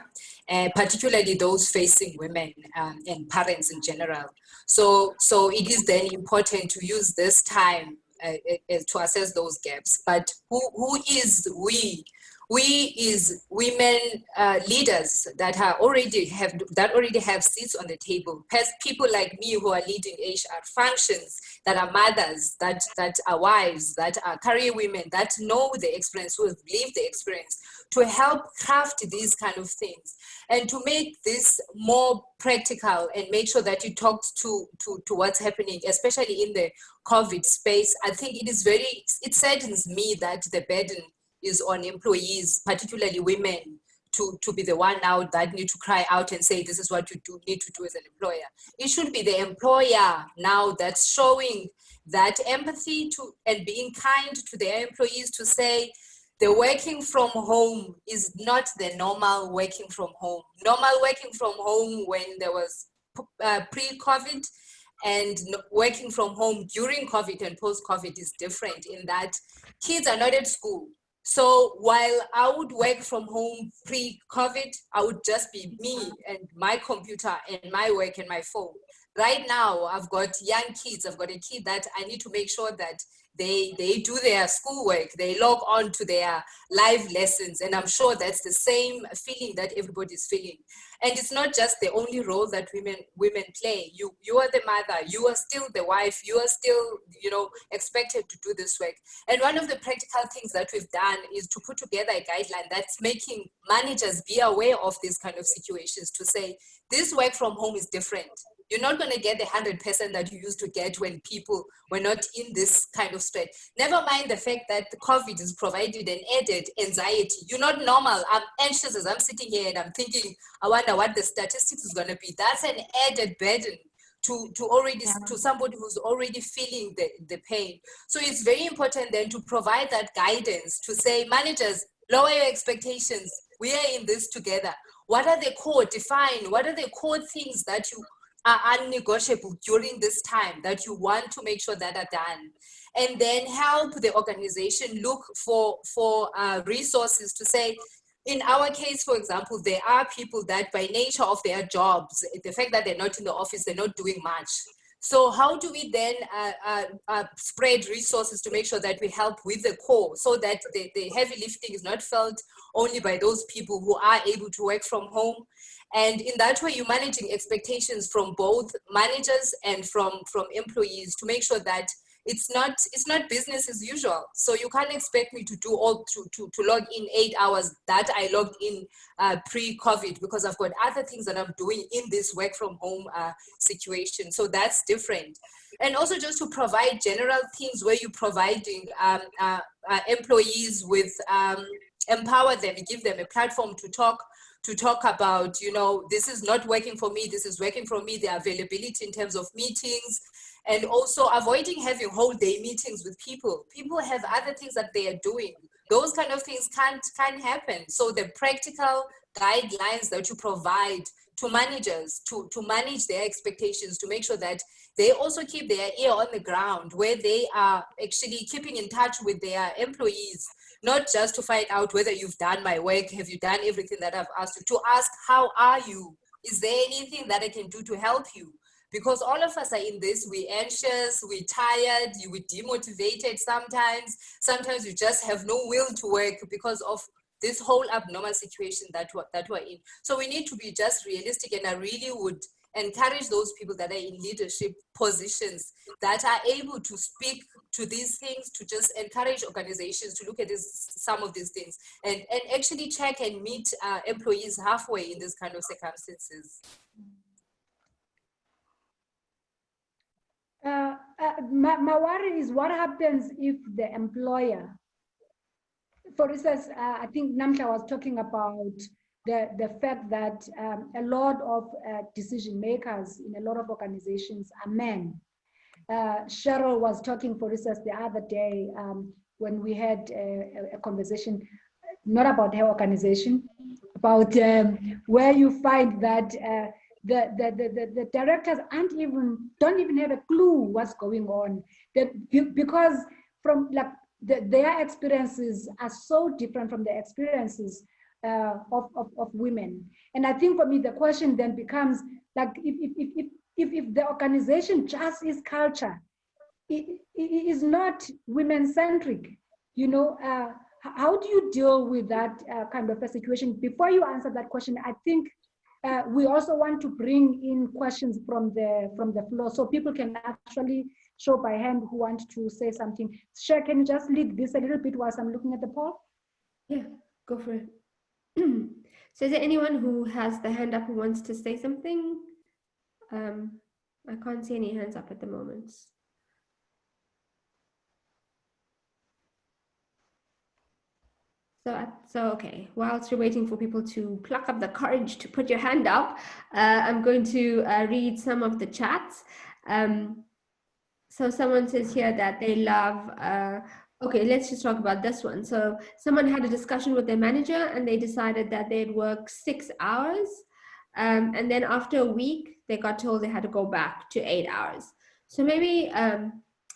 particularly those facing women and parents in general. So it is then important to use this time to assess those gaps. But who is we? We is women leaders that already have seats on the table. People like me who are leading HR functions, that are mothers, that are wives, that are career women, that know the experience, who have lived the experience, to help craft these kind of things and to make this more practical and make sure that you talk to what's happening, especially in the COVID space. I think it saddens me that the burden is on employees, particularly women, to be the one now that need to cry out and say, this is what you need to do as an employer. It should be the employer now that's showing that empathy and being kind to their employees, to say the working from home is not the normal working from home. Normal working from home when there was pre-COVID, and working from home during COVID and post-COVID is different in that kids are not at school. So while I would work from home pre-COVID, I would just be me and my computer and my work and my phone. Right now, I've got young kids. I've got a kid that I need to make sure that they do their schoolwork, they log on to their live lessons, and I'm sure that's the same feeling that everybody's feeling. And it's not just the only role that women play. You are the mother, you are still the wife, you are still, expected to do this work. And one of the practical things that we've done is to put together a guideline that's making managers be aware of these kind of situations, to say, this work from home is different. You're not going to get the 100% that you used to get when people were not in this kind of state. Never mind the fact that the COVID has provided an added anxiety. You're not normal. I'm anxious as I'm sitting here and I'm thinking, I wonder what the statistics is going to be. That's an added burden to somebody who's already feeling the pain. So it's very important then to provide that guidance, to say, managers, lower your expectations. We are in this together. What are the core? Define what are the core things that you are unnegotiable during this time that you want to make sure that are done, and then help the organization look for resources to say, in our case, for example, there are people that by nature of their jobs, the fact that they're not in the office, they're not doing much. So how do we then spread resources to make sure that we help with the core, so that the heavy lifting is not felt only by those people who are able to work from home? And in that way, you're managing expectations from both managers and from employees to make sure that it's not business as usual. So you can't expect me to do to log in 8 hours that I logged in pre-COVID, because I've got other things that I'm doing in this work from home situation. So that's different. And also just to provide general things where you're providing employees with, empower them, give them a platform to talk about, this is not working for me, this is working for me, the availability in terms of meetings, and also avoiding having whole day meetings with people. People have other things that they are doing. Those kind of things can't happen. So the practical guidelines that you provide managers to manage their expectations, to make sure that they also keep their ear on the ground, where they are actually keeping in touch with their employees, not just to find out whether you've done my work, have you done everything that I've asked you, to ask, how are you? Is there anything that I can do to help you? Because all of us are in this, we're anxious, we're tired, we're demotivated sometimes we just have no will to work because of this whole abnormal situation that we're in. So we need to be just realistic, and I really would encourage those people that are in leadership positions that are able to speak to these things, to just encourage organizations to look at some of these things and actually check and meet employees halfway in this kind of circumstances. My worry is what happens if the employer, for instance, I think Namhla was talking about the fact that a lot of decision makers in a lot of organizations are men. Cheryl was talking, for instance, the other day when we had a conversation, not about her organization, about where you find that the directors don't even have a clue what's going on, because from like their experiences are so different from the experiences of women. And I think for me the question then becomes like, if the organization just is culture, it is not women centric, you know, how do you deal with that kind of a situation? Before you answer that question, I think we also want to bring in questions from the floor, so people can actually show by hand who want to say something. Cher, can you just lead this a little bit whilst I'm looking at the poll? Yeah, go for it. So is there anyone who has the hand up who wants to say something? I can't see any hands up at the moment. So okay, whilst you're waiting for people to pluck up the courage to put your hand up, I'm going to read some of the chats. So someone says here that they love, okay, let's just talk about this one. So someone had a discussion with their manager and they decided that they'd work 6 hours. And then after a week, they got told they had to go back to 8 hours. So maybe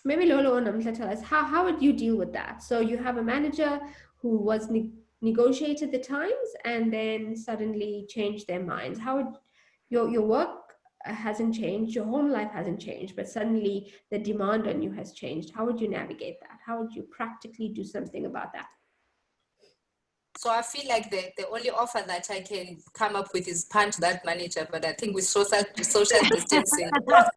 Lolo or Namhla tell us, how would you deal with that? So you have a manager who was negotiated the times and then suddenly changed their minds. How would your work hasn't changed, your home life hasn't changed, but suddenly the demand on you has changed? How would you navigate that? How would you practically do something about that? So I feel like the only offer that I can come up with is punch that manager, but I think with social distancing,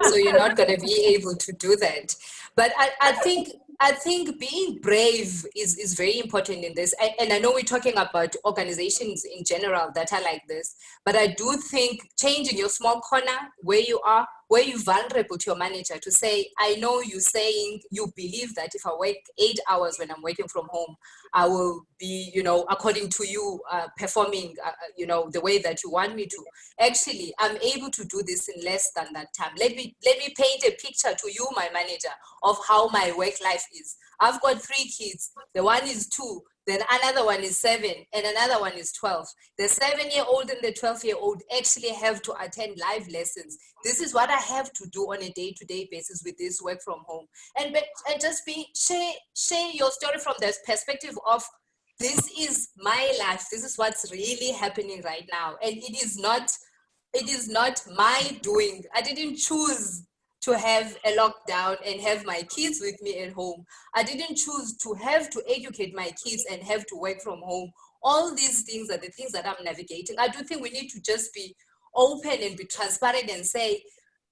so you're not going to be able to do that. But I think being brave is very important in this. And I know we're talking about organizations in general that are like this, but I do think changing your small corner where you are, where you're vulnerable to your manager to say, I know you're saying you believe that if I work 8 hours when I'm working from home, I will be, you know, according to you, performing, you know, the way that you want me to. Actually, I'm able to do this in less than that time. Let me paint a picture to you, my manager, of how my work life is. I've got 3 kids. The one is 2. Then another one is 7 and another one is 12. The 7-year-old and the 12-year-old actually have to attend live lessons. This is what I have to do on a day-to-day basis with this work from home. And just share your story from the perspective of, this is my life. This is what's really happening right now. And it is not my doing. I didn't choose to have a lockdown and have my kids with me at home. I didn't choose to have to educate my kids and have to work from home. All these things are the things that I'm navigating. I do think we need to just be open and be transparent and say,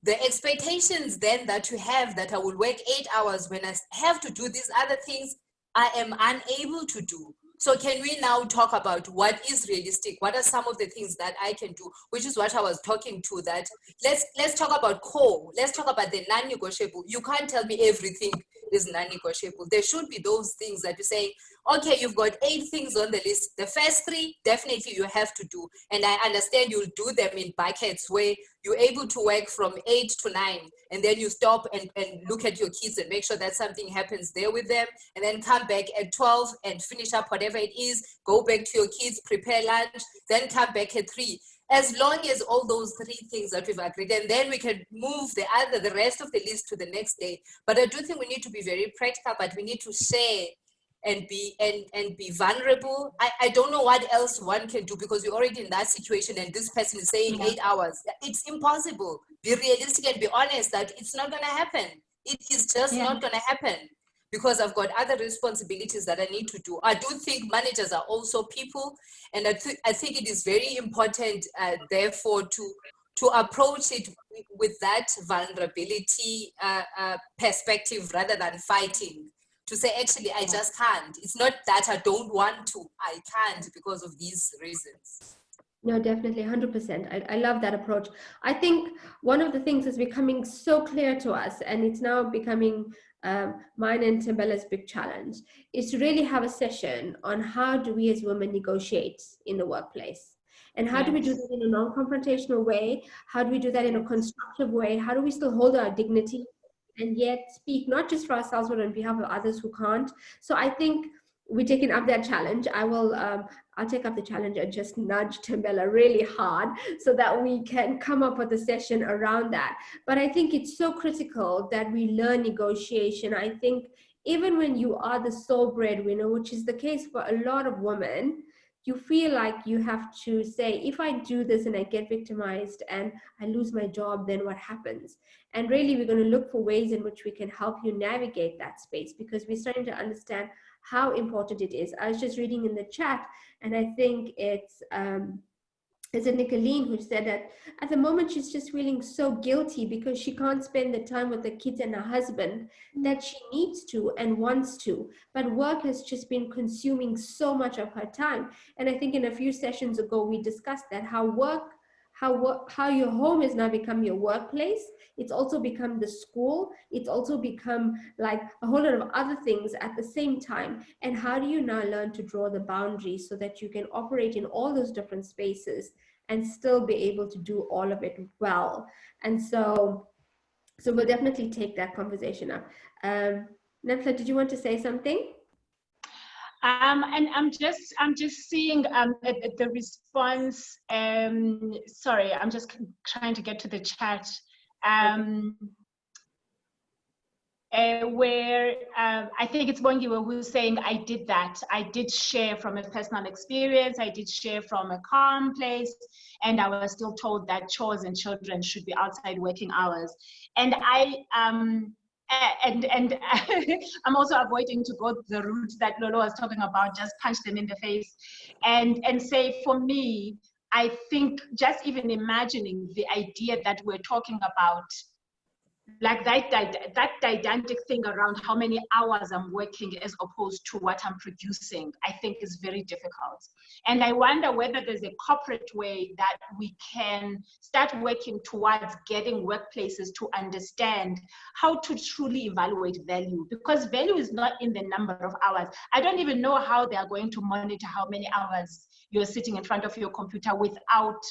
the expectations then that you have that I will work 8 hours when I have to do these other things, I am unable to do. So can we now talk about what is realistic? What are some of the things that I can do? Which is what I was talking to, that let's talk about core. Let's talk about the non-negotiable. You can't tell me everything is non-negotiable. There should be those things that you say, okay, you've got 8 things on the list. The first 3, definitely you have to do. And I understand you'll do them in buckets where you're able to work from 8 to 9. And then you stop and look at your kids and make sure that something happens there with them. And then come back at 12 and finish up whatever it is. Go back to your kids, prepare lunch, then come back at 3. as long as all those three things that we've agreed, and then we can move the rest of the list to the next day. But I do think we need to be very practical, but we need to share and be vulnerable. I don't know what else one can do, because you're already in that situation and this person is saying 8 hours. It's impossible. Be realistic and be honest that it's not going to happen. It is just not going to happen, because I've got other responsibilities that I need to do. I do think managers are also people, and I think it is very important, therefore, to approach it with that vulnerability perspective rather than fighting. To say, actually, I just can't. It's not that I don't want to. I can't because of these reasons. No, definitely, 100%. I love that approach. I think one of the things is becoming so clear to us, and it's now becoming mine and Thembela's big challenge, is to really have a session on how do we as women negotiate in the workplace. And how do we do that in a non-confrontational way? How do we do that in a constructive way? How do we still hold our dignity and yet speak not just for ourselves, but on behalf of others who can't? So I think we're taking up that challenge. I'll take up the challenge and just nudge Thembela really hard so that we can come up with a session around that. But I think it's so critical that we learn negotiation. I think even when you are the sole breadwinner, which is the case for a lot of women, you feel like you have to say, if I do this and I get victimized and I lose my job, then what happens? And really, we're going to look for ways in which we can help you navigate that space, because we're starting to understand how important it is. I was just reading in the chat, and I think it's Nicolene who said that at the moment she's just feeling so guilty because she can't spend the time with the kids and her husband that she needs to and wants to, but work has just been consuming so much of her time. And I think in a few sessions ago we discussed that, how your home has now become your workplace. It's also become the school. It's also become like a whole lot of other things at the same time. And how do you now learn to draw the boundaries so that you can operate in all those different spaces and still be able to do all of it well? And so we'll definitely take that conversation up. Nemhla, did you want to say something? And I'm just seeing the response. Sorry, I'm just trying to get to the chat. Where I think it's Bongiwe who's saying, I did that. I did share from a personal experience. I did share from a calm place, and I was still told that chores and children should be outside working hours. And and I'm also avoiding to go the route that Lolo was talking about, just punch them in the face and say, for me, I think just even imagining the idea that we're talking about, like that didactic thing around how many hours I'm working as opposed to what I'm producing, I think is very difficult. And I wonder whether there's a corporate way that we can start working towards getting workplaces to understand how to truly evaluate value, because value is not in the number of hours. I don't even know how they are going to monitor how many hours you're sitting in front of your computer without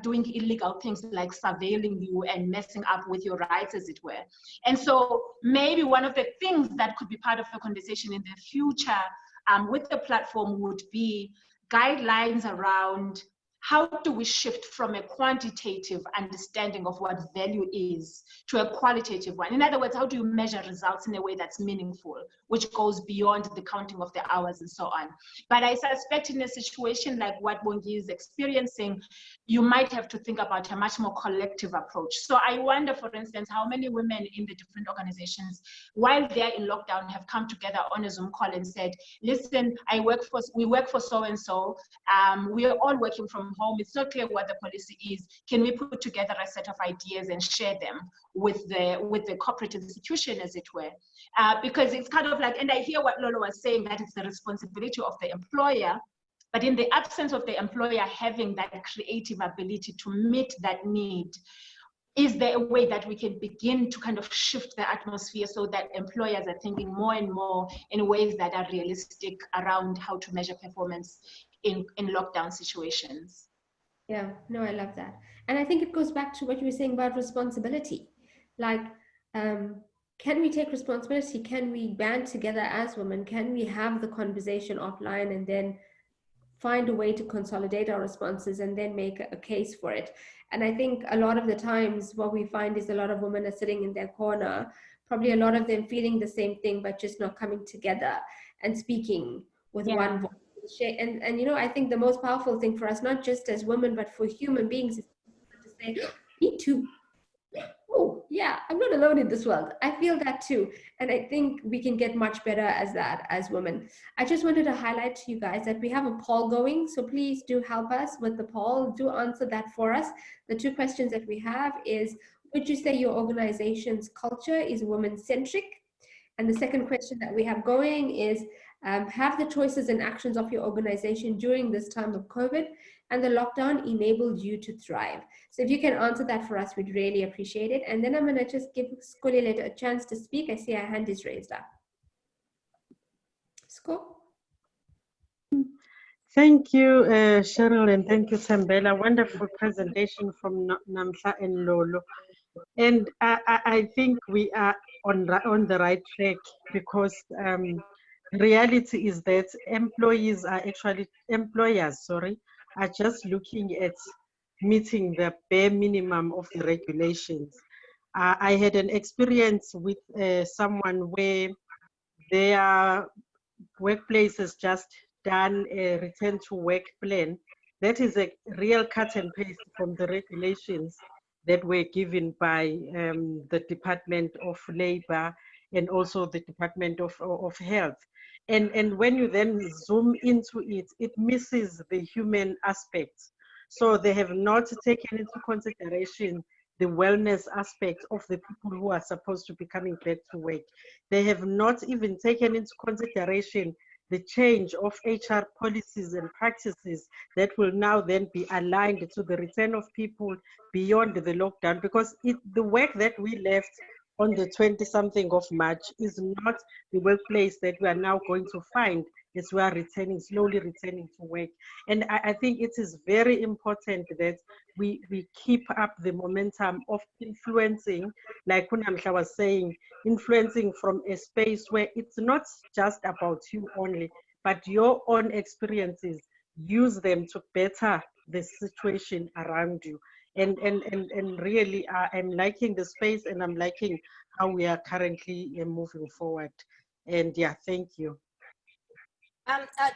doing illegal things like surveilling you and messing up with your rights, as it were. And so maybe one of the things that could be part of the conversation in the future with the platform would be guidelines around how do we shift from a quantitative understanding of what value is to a qualitative one? In other words, how do you measure results in a way that's meaningful, which goes beyond the counting of the hours and so on? But I suspect in a situation like what Bongi is experiencing, you might have to think about a much more collective approach. So I wonder, for instance, how many women in the different organizations, while they're in lockdown, have come together on a Zoom call and said, listen, we work for so-and-so, we are all working from home. It's not clear what the policy is. Can we put together a set of ideas and share them with the corporate institution, as it were? Because it's kind of like, and I hear what Lolo was saying, that it's the responsibility of the employer, but in the absence of the employer having that creative ability to meet that need, is there a way that we can begin to kind of shift the atmosphere so that employers are thinking more and more in ways that are realistic around how to measure performance in lockdown situations? Yeah, no, I love that. And I think it goes back to what you were saying about responsibility. Like, can we take responsibility? Can we band together as women? Can we have the conversation offline and then find a way to consolidate our responses and then make a case for it. And I think a lot of the times what we find is a lot of women are sitting in their corner, probably a lot of them feeling the same thing, but just not coming together and speaking with one voice. And you know, I think the most powerful thing for us, not just as women, but for human beings, is to say, me too. Oh, yeah, I'm not alone in this world. I feel that too. And I think we can get much better as that, as women. I just wanted to highlight to you guys that we have a poll going. So please do help us with the poll. Do answer that for us. The 2 questions that we have is, would you say your organization's culture is women-centric? And the second question that we have going is, have the choices and actions of your organization during this time of COVID and the lockdown enabled you to thrive? So if you can answer that for us, we'd really appreciate it. And then I'm going to just give Skolile a chance to speak. I see her hand is raised up. Sko? Thank you, Cheryl, and thank you, Sambela. Wonderful presentation from Namhla and Lolo. And I think we are on the right track, because reality is that employers are just looking at meeting the bare minimum of the regulations. I had an experience with someone where their workplace has just done a return to work plan. That is a real cut and paste from the regulations that were given by the Department of Labor and also the Department of Health. And when you then zoom into it, it misses the human aspects. So they have not taken into consideration the wellness aspect of the people who are supposed to be coming back to work. They have not even taken into consideration the change of HR policies and practices that will now then be aligned to the return of people beyond the lockdown, because the work that we left on the 20-something of March is not the workplace that we are now going to find as we are slowly returning to work. And I think it is very important that we keep up the momentum of influencing, like Kunamhla was saying, influencing from a space where it's not just about you only, but your own experiences, use them to better the situation around you. And really, I'm liking the space, and I'm liking how we are currently moving forward. And yeah, thank you.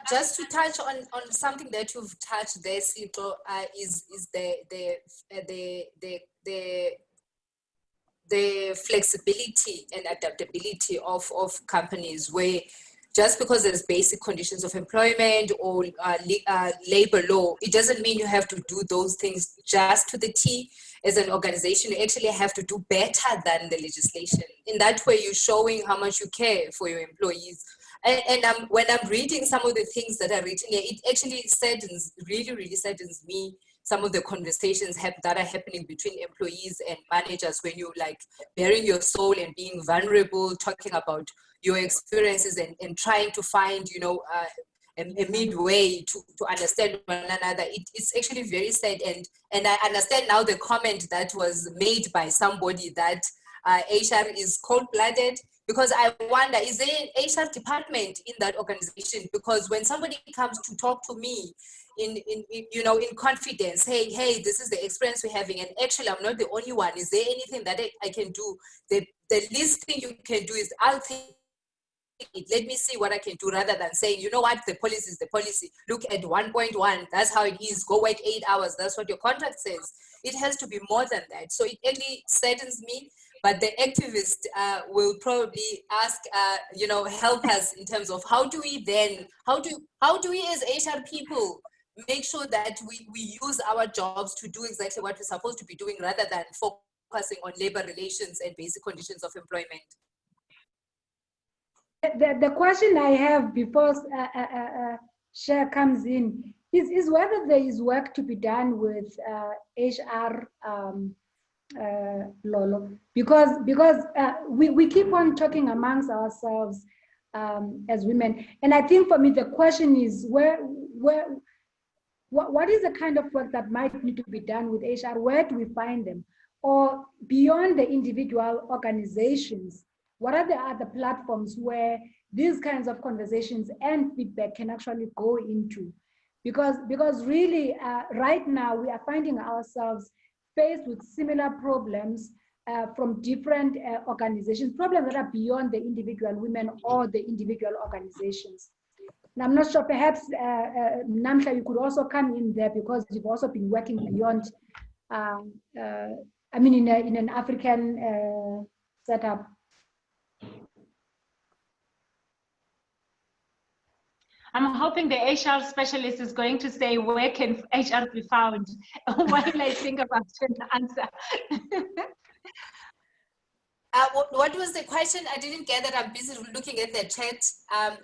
Just to touch on something that you've touched there, Sito, is the flexibility and adaptability of companies, where just because there's basic conditions of employment or labor law, it doesn't mean you have to do those things just to the T. As an organization, you actually have to do better than the legislation. In that way, you're showing how much you care for your employees. And when I'm reading some of the things that are written here, it actually really saddens me, some of the conversations that are happening between employees and managers, when you're like bearing your soul and being vulnerable, talking about your experiences and trying to find, you know, a midway to understand one another. It's actually very sad. And I understand now the comment that was made by somebody that HR is cold-blooded, because I wonder, is there an HR department in that organization? Because when somebody comes to talk to me in confidence, hey, this is the experience we're having, and actually I'm not the only one. Is there anything that I can do? The least thing you can do is, I'll think it, let me see what I can do, rather than saying, you know what, the policy is the policy. Look at 1.1, that's how it is. Go work 8 hours, that's what your contract says. It has to be more than that. So it really saddens me. But the activist will probably ask, help us in terms of how do we as HR people make sure that we use our jobs to do exactly what we're supposed to be doing, rather than focusing on labor relations and basic conditions of employment. The question I have before Cher comes in is whether there is work to be done with HR, Lolo, because we keep on talking amongst ourselves as women, and I think for me the question is what is the kind of work that might need to be done with HR? Where do we find them? Or beyond the individual organizations, what are the other platforms where these kinds of conversations and feedback can actually go into? because really right now we are finding ourselves faced with similar problems from different organizations, problems that are beyond the individual women or the individual organizations. And I'm not sure, perhaps Namhla, you could also come in there because you've also been working beyond, I mean, in an African setup. I'm hoping the HR specialist is going to say, where can HR be found? While I think about an answer. What was the question? I didn't get that. I'm busy looking at the chat.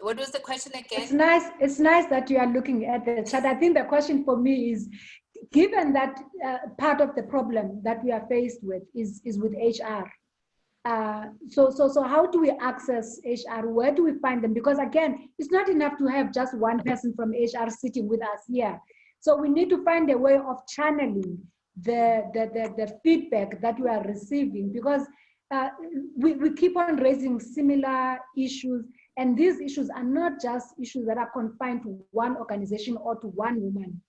What was the question again? It's nice that you are looking at the chat. I think the question for me is, given that part of the problem that we are faced with is with HR. So how do we access HR? Where do we find them? Because again, it's not enough to have just one person from HR sitting with us here. So we need to find a way of channeling the feedback that we are receiving, because we keep on raising similar issues, and these issues are not just issues that are confined to one organization or to one woman.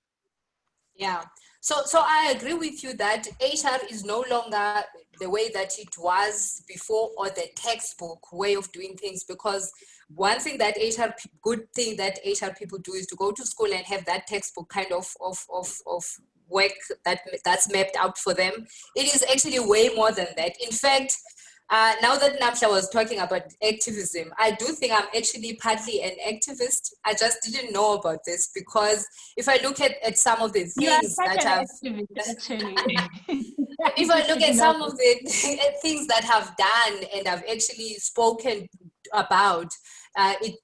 Yeah, so I agree with you that HR is no longer the way that it was before, or the textbook way of doing things, because one thing that good thing that HR people do is to go to school and have that textbook kind of work that's mapped out for them. It is actually way more than that. In fact, now that Namhla was talking about activism, I do think I'm actually partly an activist. I just didn't know about this, because if I look at some of the things that I've if I look at some of the things that I've done and I've actually spoken about,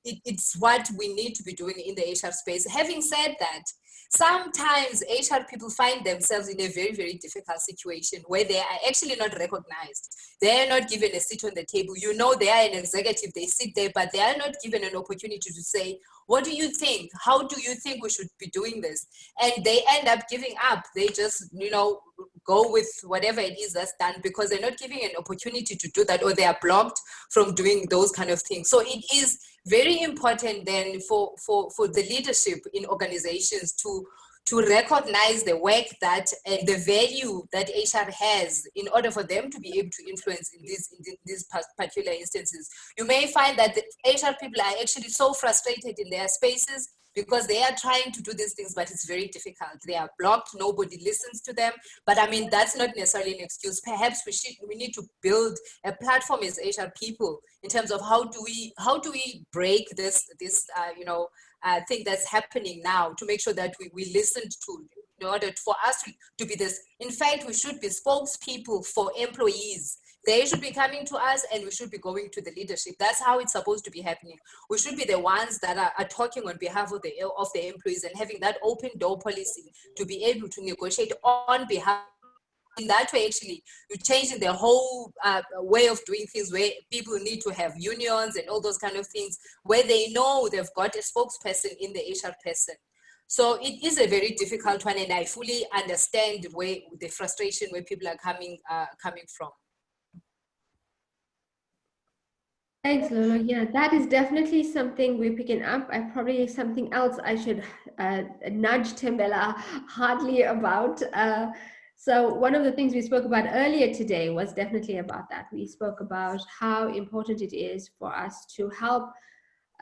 it's what we need to be doing in the HR space. Having said that, sometimes HR people find themselves in a very, very difficult situation where they are actually not recognized. They are not given a seat on the table. You know, they are an executive, they sit there, but they are not given an opportunity to say, what do you think? How do you think we should be doing this? And they end up giving up. They just, go with whatever it is that's done, because they're not giving an opportunity to do that, or they are blocked from doing those kind of things. So it is very important then for the leadership in organizations to recognize the work that the value that HR has in order for them to be able to influence in these particular instances. You may find that the HR people are actually so frustrated in their spaces because they are trying to do these things, but it's very difficult. They are blocked, nobody listens to them. But I mean, that's not necessarily an excuse. Perhaps we need to build a platform as HR people in terms of how do we break this thing that's happening now, to make sure that we listen to, in order for us to be this. In fact, we should be spokespeople for employees. They should be coming to us, and we should be going to the leadership. That's how it's supposed to be happening. We should be the ones that are talking on behalf of the employees, and having that open door policy to be able to negotiate on behalf. In that way, actually, you're changing the whole way of doing things, where people need to have unions and all those kind of things, where they know they've got a spokesperson in the HR person. So it is a very difficult one, and I fully understand where the frustration where people are coming from. Thanks, Lolo. Yeah, that is definitely something we're picking up. Probably something else I should nudge Thembela hardly about. So one of the things we spoke about earlier today was definitely about that. We spoke about how important it is for us to help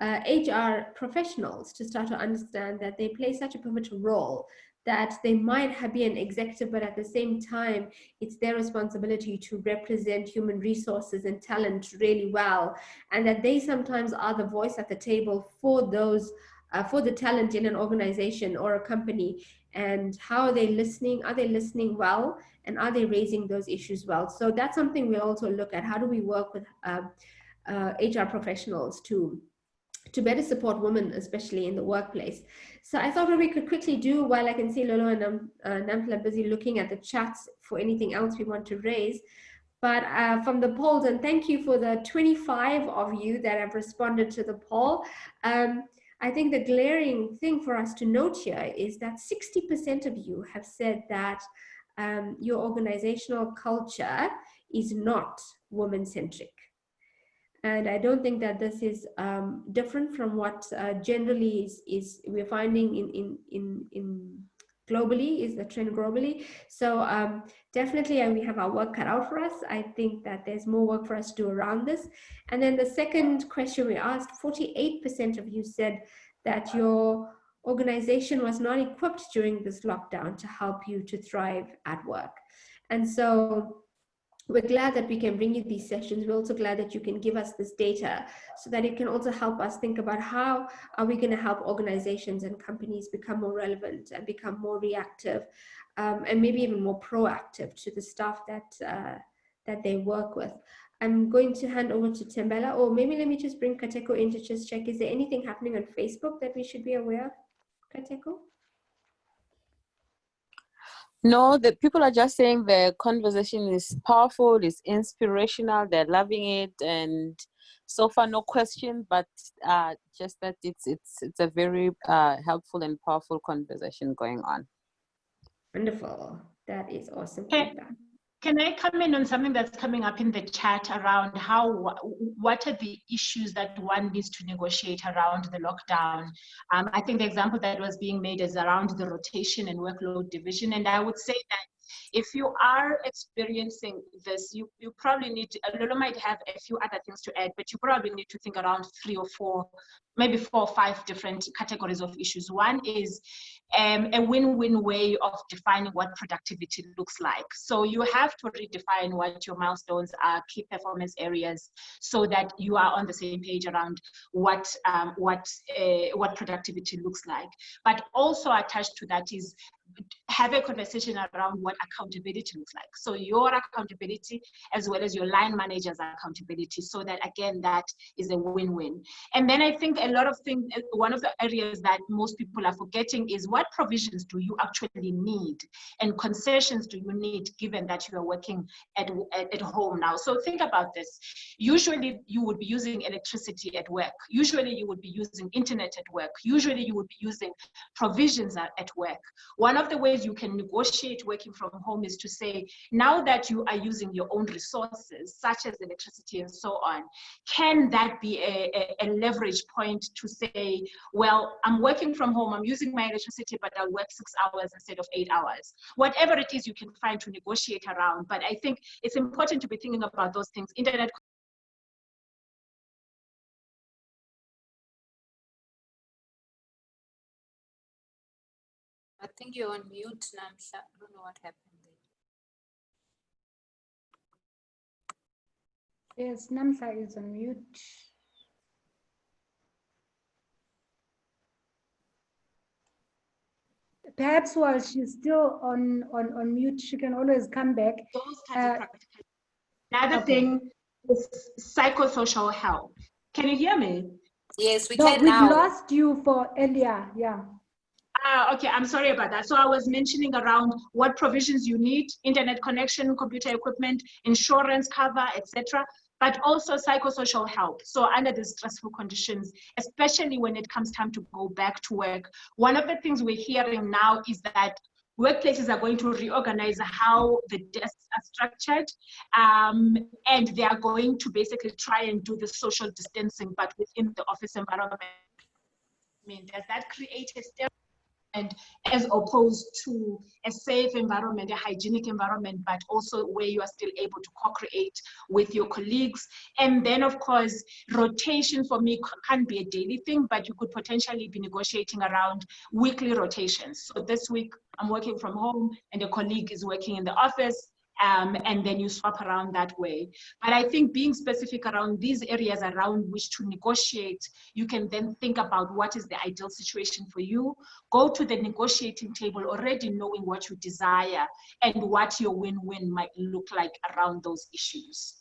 HR professionals to start to understand that they play such a pivotal role, that they might be an executive, but at the same time, it's their responsibility to represent human resources and talent really well, and that they sometimes are the voice at the table for those, for the talent in an organization or a company. And how are they listening? Are they listening well? And are they raising those issues well? So that's something we'll also look at. How do we work with HR professionals to better support women, especially in the workplace? So I thought what we could quickly do, while I can see Lolo and Namhla busy looking at the chats for anything else we want to raise, but from the polls, and thank you for the 25 of you that have responded to the poll. I think the glaring thing for us to note here is that 60% of you have said that your organizational culture is not woman-centric. And I don't think that this is different from what generally is we're finding in globally, is the trend globally. So definitely we have our work cut out for us. I think that there's more work for us to do around this. And then the second question we asked, 48% of you said that your organization was not equipped during this lockdown to help you to thrive at work. And so we're glad that we can bring you these sessions. We're also glad that you can give us this data so that it can also help us think about how are we going to help organizations and companies become more relevant and become more reactive, and maybe even more proactive to the staff that they work with. I'm going to hand over to Tembela, or maybe let me just bring Kateko in to just check. Is there anything happening on Facebook that we should be aware of, Kateko? No, the people are just saying the conversation is powerful, it's inspirational, they're loving it, and so far no question, but just that it's a very helpful and powerful conversation going on. Wonderful. That is awesome Okay. feedback. Can I come in on something that's coming up in the chat around what are the issues that one needs to negotiate around the lockdown? I think the example that was being made is around the rotation and workload division. And I would say that if you are experiencing this, you probably need to, Lolo might have a few other things to add, but you probably need to think around 3 or 4, maybe 4 or 5 different categories of issues. One is a win-win way of defining what productivity looks like. So you have to redefine what your milestones are, key performance areas, so that you are on the same page around what productivity looks like. But also attached to that is have a conversation around what accountability looks like. So your accountability as well as your line manager's accountability, so that again, that is a win-win. And then I think a lot of things, one of the areas that most people are forgetting is what provisions do you actually need and concessions do you need given that you are working at home now. So think about this. Usually you would be using electricity at work. Usually you would be using internet at work. Usually you would be using provisions at work. One of the ways you can negotiate working from home is to say, now that you are using your own resources, such as electricity and so on, can that be a leverage point to say, well, I'm working from home, I'm using my electricity, but I'll work 6 hours instead of 8 hours. Whatever it is you can find to negotiate around. But I think it's important to be thinking about those things. Internet I think you're on mute, Namhla. I don't know what happened there. Yes, Namhla is on mute. Perhaps while she's still on mute, she can always come back. Those kinds of practical. Another thing is psychosocial help. Can you hear me? Yes, we No, can we've now. lost you for earlier, yeah. Okay, I'm sorry about that. So I was mentioning around what provisions you need, internet connection, computer equipment, insurance cover, etc., but also psychosocial help. So under these stressful conditions, especially when it comes time to go back to work, one of the things we're hearing now is that workplaces are going to reorganize how the desks are structured, and they are going to basically try and do the social distancing, but within the office environment. I mean, does that create a step? And as opposed to a safe environment, a hygienic environment, but also where you are still able to co-create with your colleagues. And then, of course, rotation for me can't be a daily thing, but you could potentially be negotiating around weekly rotations. So this week I'm working from home and a colleague is working in the office. And then you swap around that way. But I think being specific around these areas around which to negotiate, you can then think about what is the ideal situation for you. Go to the negotiating table already knowing what you desire and what your win-win might look like around those issues.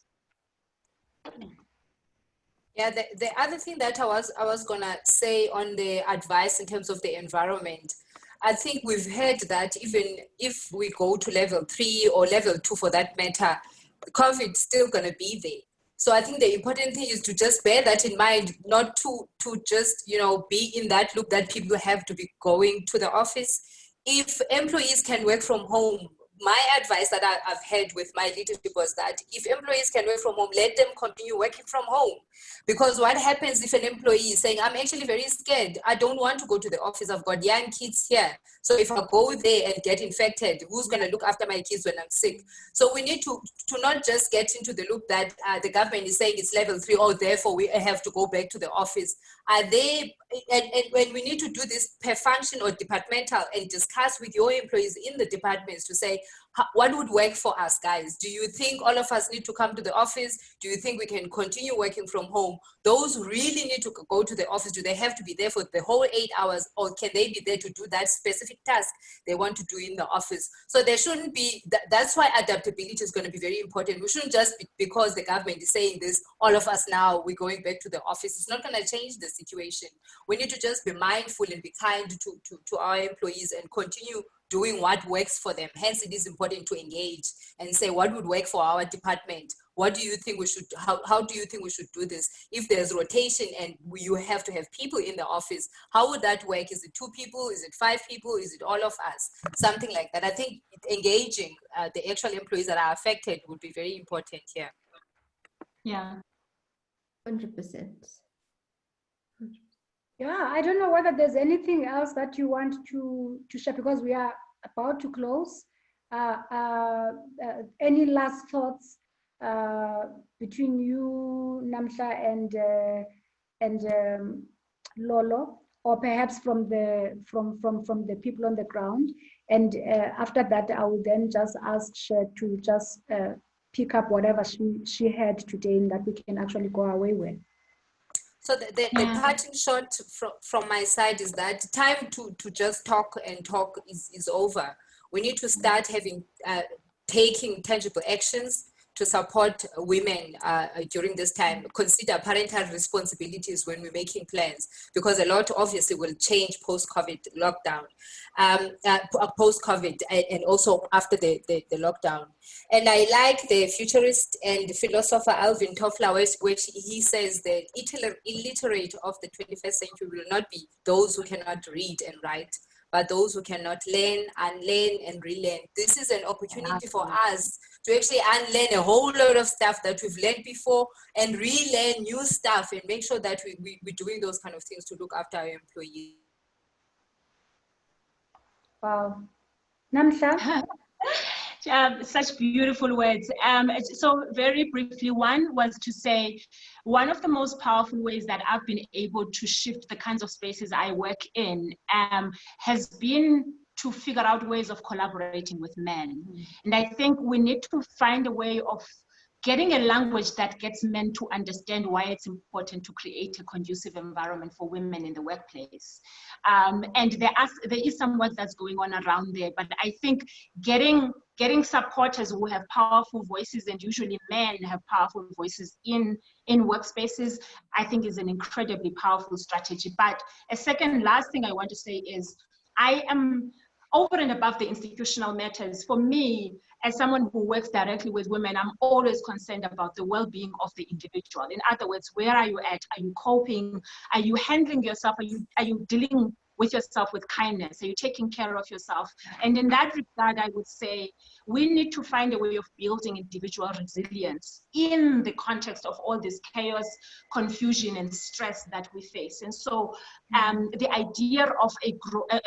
Yeah, the other thing that I was gonna say on the advice in terms of the environment, I think we've heard that even if we go to level 3 or level 2 for that matter, COVID's still gonna be there. So I think the important thing is to just bear that in mind, not to just, be in that loop that people have to be going to the office. If employees can work from home, my advice that I've had with my leadership was that if employees can work from home, let them continue working from home. Because what happens if an employee is saying, I'm actually very scared, I don't want to go to the office, I've got young kids here, so if I go there and get infected, who's going to look after my kids when I'm sick? So we need to not just get into the loop that the government is saying it's level 3, or therefore we have to go back to the office. Are they, and when we need to do this per function or departmental and discuss with your employees in the departments to say, what would work for us, guys? Do you think all of us need to come to the office? Do you think we can continue working from home? Those who really need to go to the office, do they have to be there for the whole 8 hours, or can they be there to do that specific task they want to do in the office? So there shouldn't be, that's why adaptability is going to be very important. We shouldn't just be, because the government is saying this, all of us now, we're going back to the office. It's not going to change the situation. We need to just be mindful and be kind to our employees and continue doing what works for them. Hence, it is important to engage and say, what would work for our department? What do you think we should, how do you think we should do this? If there's rotation and you have to have people in the office, how would that work? Is it 2 people? Is it 5 people? Is it all of us? Something like that. I think engaging the actual employees that are affected would be very important here. Yeah. 100%. Yeah, I don't know whether there's anything else that you want to share, because we are about to close. Any last thoughts between you, Namhla, and Lolo, or perhaps from the people on the ground? And after that, I will then just ask Sher to just pick up whatever she had today, and that we can actually go away with. So the parting shot from my side is that time to just talk and talk is over. We need to start having taking tangible actions to support women during this time. Consider parental responsibilities when we're making plans, because a lot obviously will change post-COVID lockdown, post-COVID and also after the lockdown. And I like the futurist and philosopher Alvin Toffler, which he says the illiterate of the 21st century will not be those who cannot read and write, but those who cannot learn, unlearn, and relearn. This is an opportunity for us to actually unlearn a whole lot of stuff that we've learned before and relearn new stuff, and make sure that we're doing those kind of things to look after our employees. Wow. Namhla? Such beautiful words. So very briefly, one was to say, one of the most powerful ways that I've been able to shift the kinds of spaces I work in has been to figure out ways of collaborating with men. And I think we need to find a way of getting a language that gets men to understand why it's important to create a conducive environment for women in the workplace. And there is some work that's going on around there, but I think getting supporters who have powerful voices, and usually men have powerful voices in workspaces, I think is an incredibly powerful strategy. But a second last thing I want to say is, I am over and above the institutional matters. For me, as someone who works directly with women, I'm always concerned about the well-being of the individual. In other words, where are you at? Are you coping? Are you handling yourself? Are you dealing with yourself with kindness? Are you taking care of yourself? And in that regard, I would say we need to find a way of building individual resilience in the context of all this chaos, confusion, and stress that we face. And so the idea of a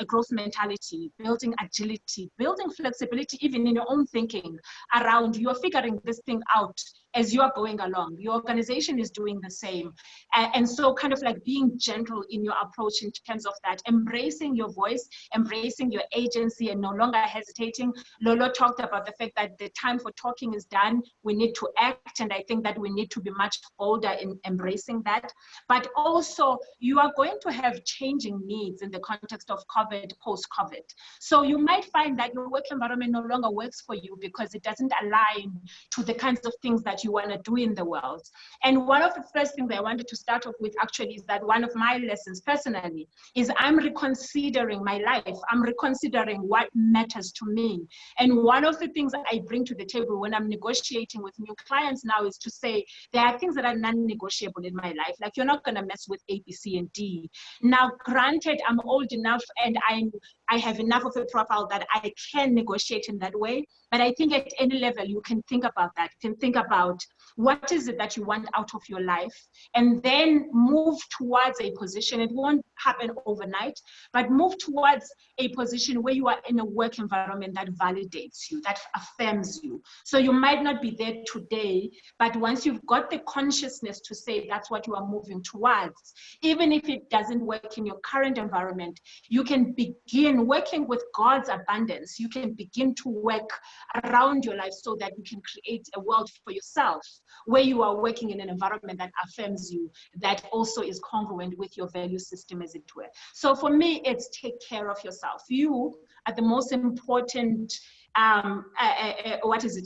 growth mentality, building agility, building flexibility, even in your own thinking around you're figuring this thing out as you are going along. Your organization is doing the same. And so kind of like being gentle in your approach in terms of that, embracing your voice, embracing your agency, and no longer hesitating. Lolo talked about the fact that the time for talking is done. We need to act, and I think that we need to be much bolder in embracing that. But also, you are going to have changing needs in the context of COVID, post-COVID. So you might find that your work environment no longer works for you because it doesn't align to the kinds of things that you want to do in the world. And one of the first things I wanted to start off with actually is that one of my lessons personally is I'm reconsidering my life. I'm reconsidering what matters to me. And one of the things that I bring to the table when I'm negotiating with new clients now is to say, there are things that are non-negotiable in my life. Like, you're not going to mess with A, B, C, and D. Now, granted, I'm old enough and I have enough of a profile that I can negotiate in that way. But I think at any level, you can think about that. You can think about what is it that you want out of your life, and then move towards a position. It won't happen overnight, but move towards a position where you are in a work environment that validates you, that affirms you. So you might not be there today, but once you've got the consciousness to say that's what you are moving towards, even if it doesn't work in your current environment, you can begin working with God's abundance. You can begin to work around your life so that you can create a world for yourself where you are working in an environment that affirms you, that also is congruent with your value system, as it were. So for me, it's take care of yourself. You are the most important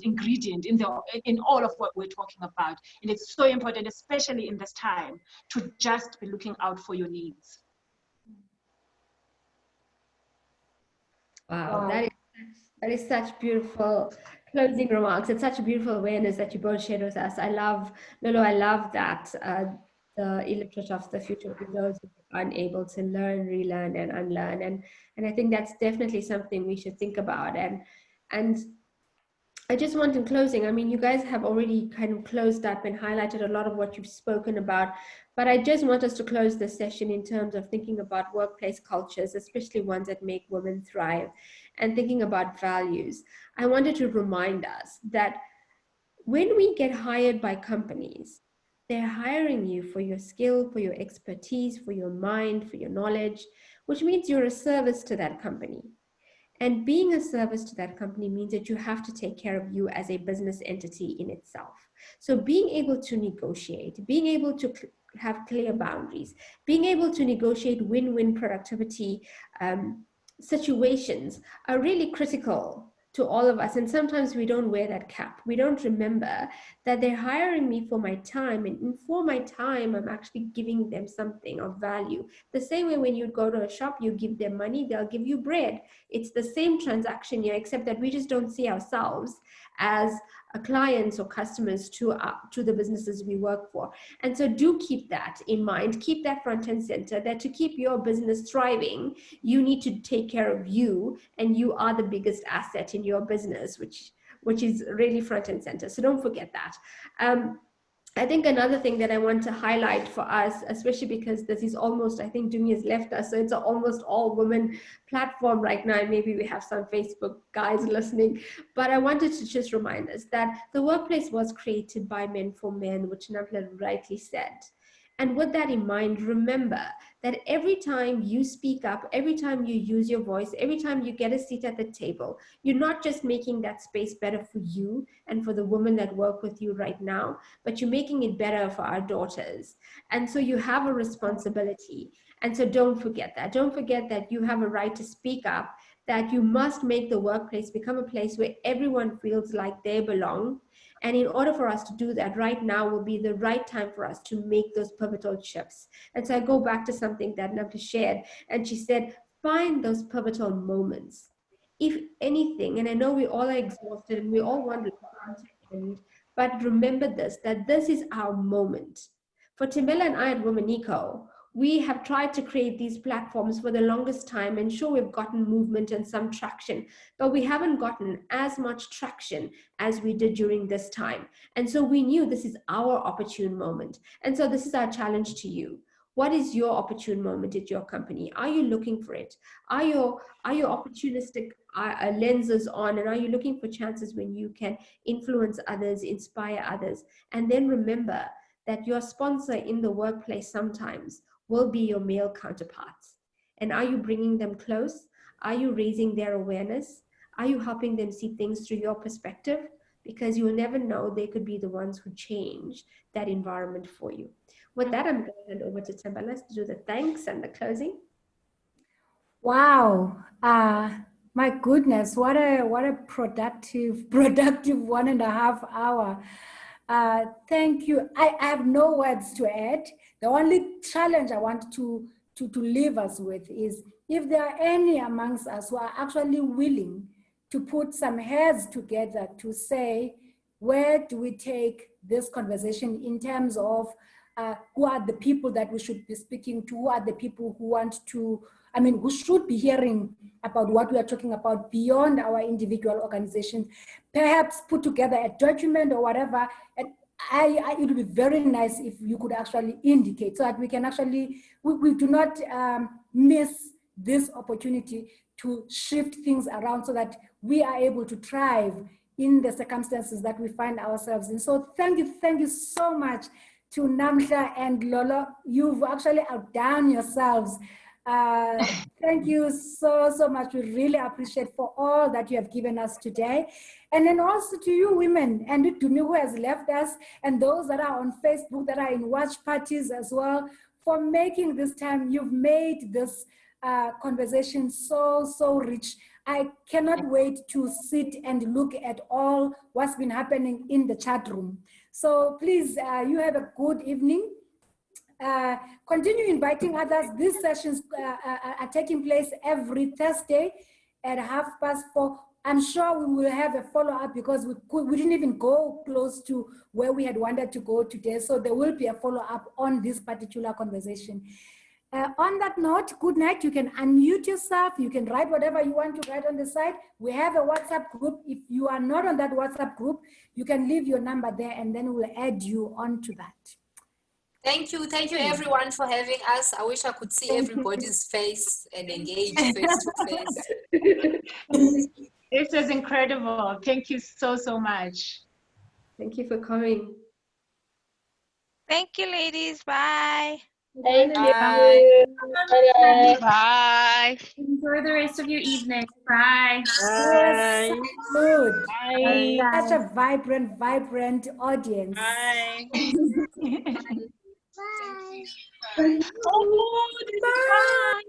ingredient in all of what we're talking about. And it's so important, especially in this time, to just be looking out for your needs. Wow, that is such beautiful closing remarks. It's such a beautiful awareness that you both shared with us. I love, Lolo, I love that the illiterate of the future will be those who are unable to learn, relearn, and unlearn. And I think that's definitely something we should think about. And I just want, in closing, I mean, you guys have already kind of closed up and highlighted a lot of what you've spoken about, but I just want us to close this session in terms of thinking about workplace cultures, especially ones that make women thrive, and thinking about values. I wanted to remind us that when we get hired by companies, they're hiring you for your skill, for your expertise, for your mind, for your knowledge, which means you're a service to that company. And being a service to that company means that you have to take care of you as a business entity in itself. So being able to negotiate, being able to have clear boundaries, being able to negotiate win-win productivity situations are really critical to all of us. And sometimes we don't wear that cap. We don't remember that they're hiring me for my time, and for my time, I'm actually giving them something of value. The same way when you go to a shop, you give them money, they'll give you bread. It's the same transaction here, except that we just don't see ourselves as clients or customers to the businesses we work for. And so do keep that in mind, keep that front and center, that to keep your business thriving, you need to take care of you, and you are the biggest asset in your business, which is really front and center. So don't forget that. I think another thing that I want to highlight for us, especially because this is almost, I think Dumi has left us, so it's an almost all women platform right now. Maybe we have some Facebook guys listening, but I wanted to just remind us that the workplace was created by men for men, which Nampla rightly said. And with that in mind, remember that every time you speak up, every time you use your voice, every time you get a seat at the table, you're not just making that space better for you and for the women that work with you right now, but you're making it better for our daughters. And so you have a responsibility. And so don't forget that. Don't forget that you have a right to speak up, that you must make the workplace become a place where everyone feels like they belong. And in order for us to do that, right now will be the right time for us to make those pivotal shifts. And so I go back to something that Nampla shared, and she said, find those pivotal moments. If anything, and I know we all are exhausted and we all want to end, but remember this, that this is our moment. For Thembela and I at Womanico, we have tried to create these platforms for the longest time, and sure, we've gotten movement and some traction, but we haven't gotten as much traction as we did during this time. And so we knew this is our opportune moment. And so this is our challenge to you. What is your opportune moment at your company? Are you looking for it? Are your opportunistic lenses on, and are you looking for chances when you can influence others, inspire others? And then remember that your sponsor in the workplace sometimes will be your male counterparts. And are you bringing them close? Are you raising their awareness? Are you helping them see things through your perspective? Because you will never know, they could be the ones who change that environment for you. With that, I'm going to hand over to Thembela to do the thanks and the closing. Wow. My goodness, what a productive 1.5 hours. Thank you. I have no words to add. The only challenge I want to leave us with is, if there are any amongst us who are actually willing to put some heads together to say, where do we take this conversation in terms of who are the people that we should be speaking to, who are the people who want to I mean, who should be hearing about what we are talking about beyond our individual organizations, perhaps put together a document or whatever. And it would be very nice if you could actually indicate so that we can actually, we do not miss this opportunity to shift things around so that we are able to thrive in the circumstances that we find ourselves in. So thank you so much to Namhla and Lolo. You've actually outdone yourselves. Thank you so much. We really appreciate for all that you have given us today. And then also to you women, and to me who has left us, and those that are on Facebook, that are in watch parties as well, for making this time. You've made this conversation so rich. I cannot wait to sit and look at all what's been happening in the chat room. So please, you have a good evening. Continue inviting others. These sessions are taking place every Thursday at 4:30. I'm sure we will have a follow-up because we didn't even go close to where we had wanted to go today. So there will be a follow-up on this particular conversation. On that note, good night. You can unmute yourself. You can write whatever you want to write on the side. We have a WhatsApp group. If you are not on that WhatsApp group, you can leave your number there and then we'll add you onto that. Thank you everyone for having us. I wish I could see everybody's face and engage face to face. This is incredible. Thank you so much. Thank you for coming. Thank you, ladies. Bye. Thank you. Bye. Bye. Enjoy the rest of your evening. Bye. Yes, good. Bye. Such a vibrant audience. Bye. Oh, bye.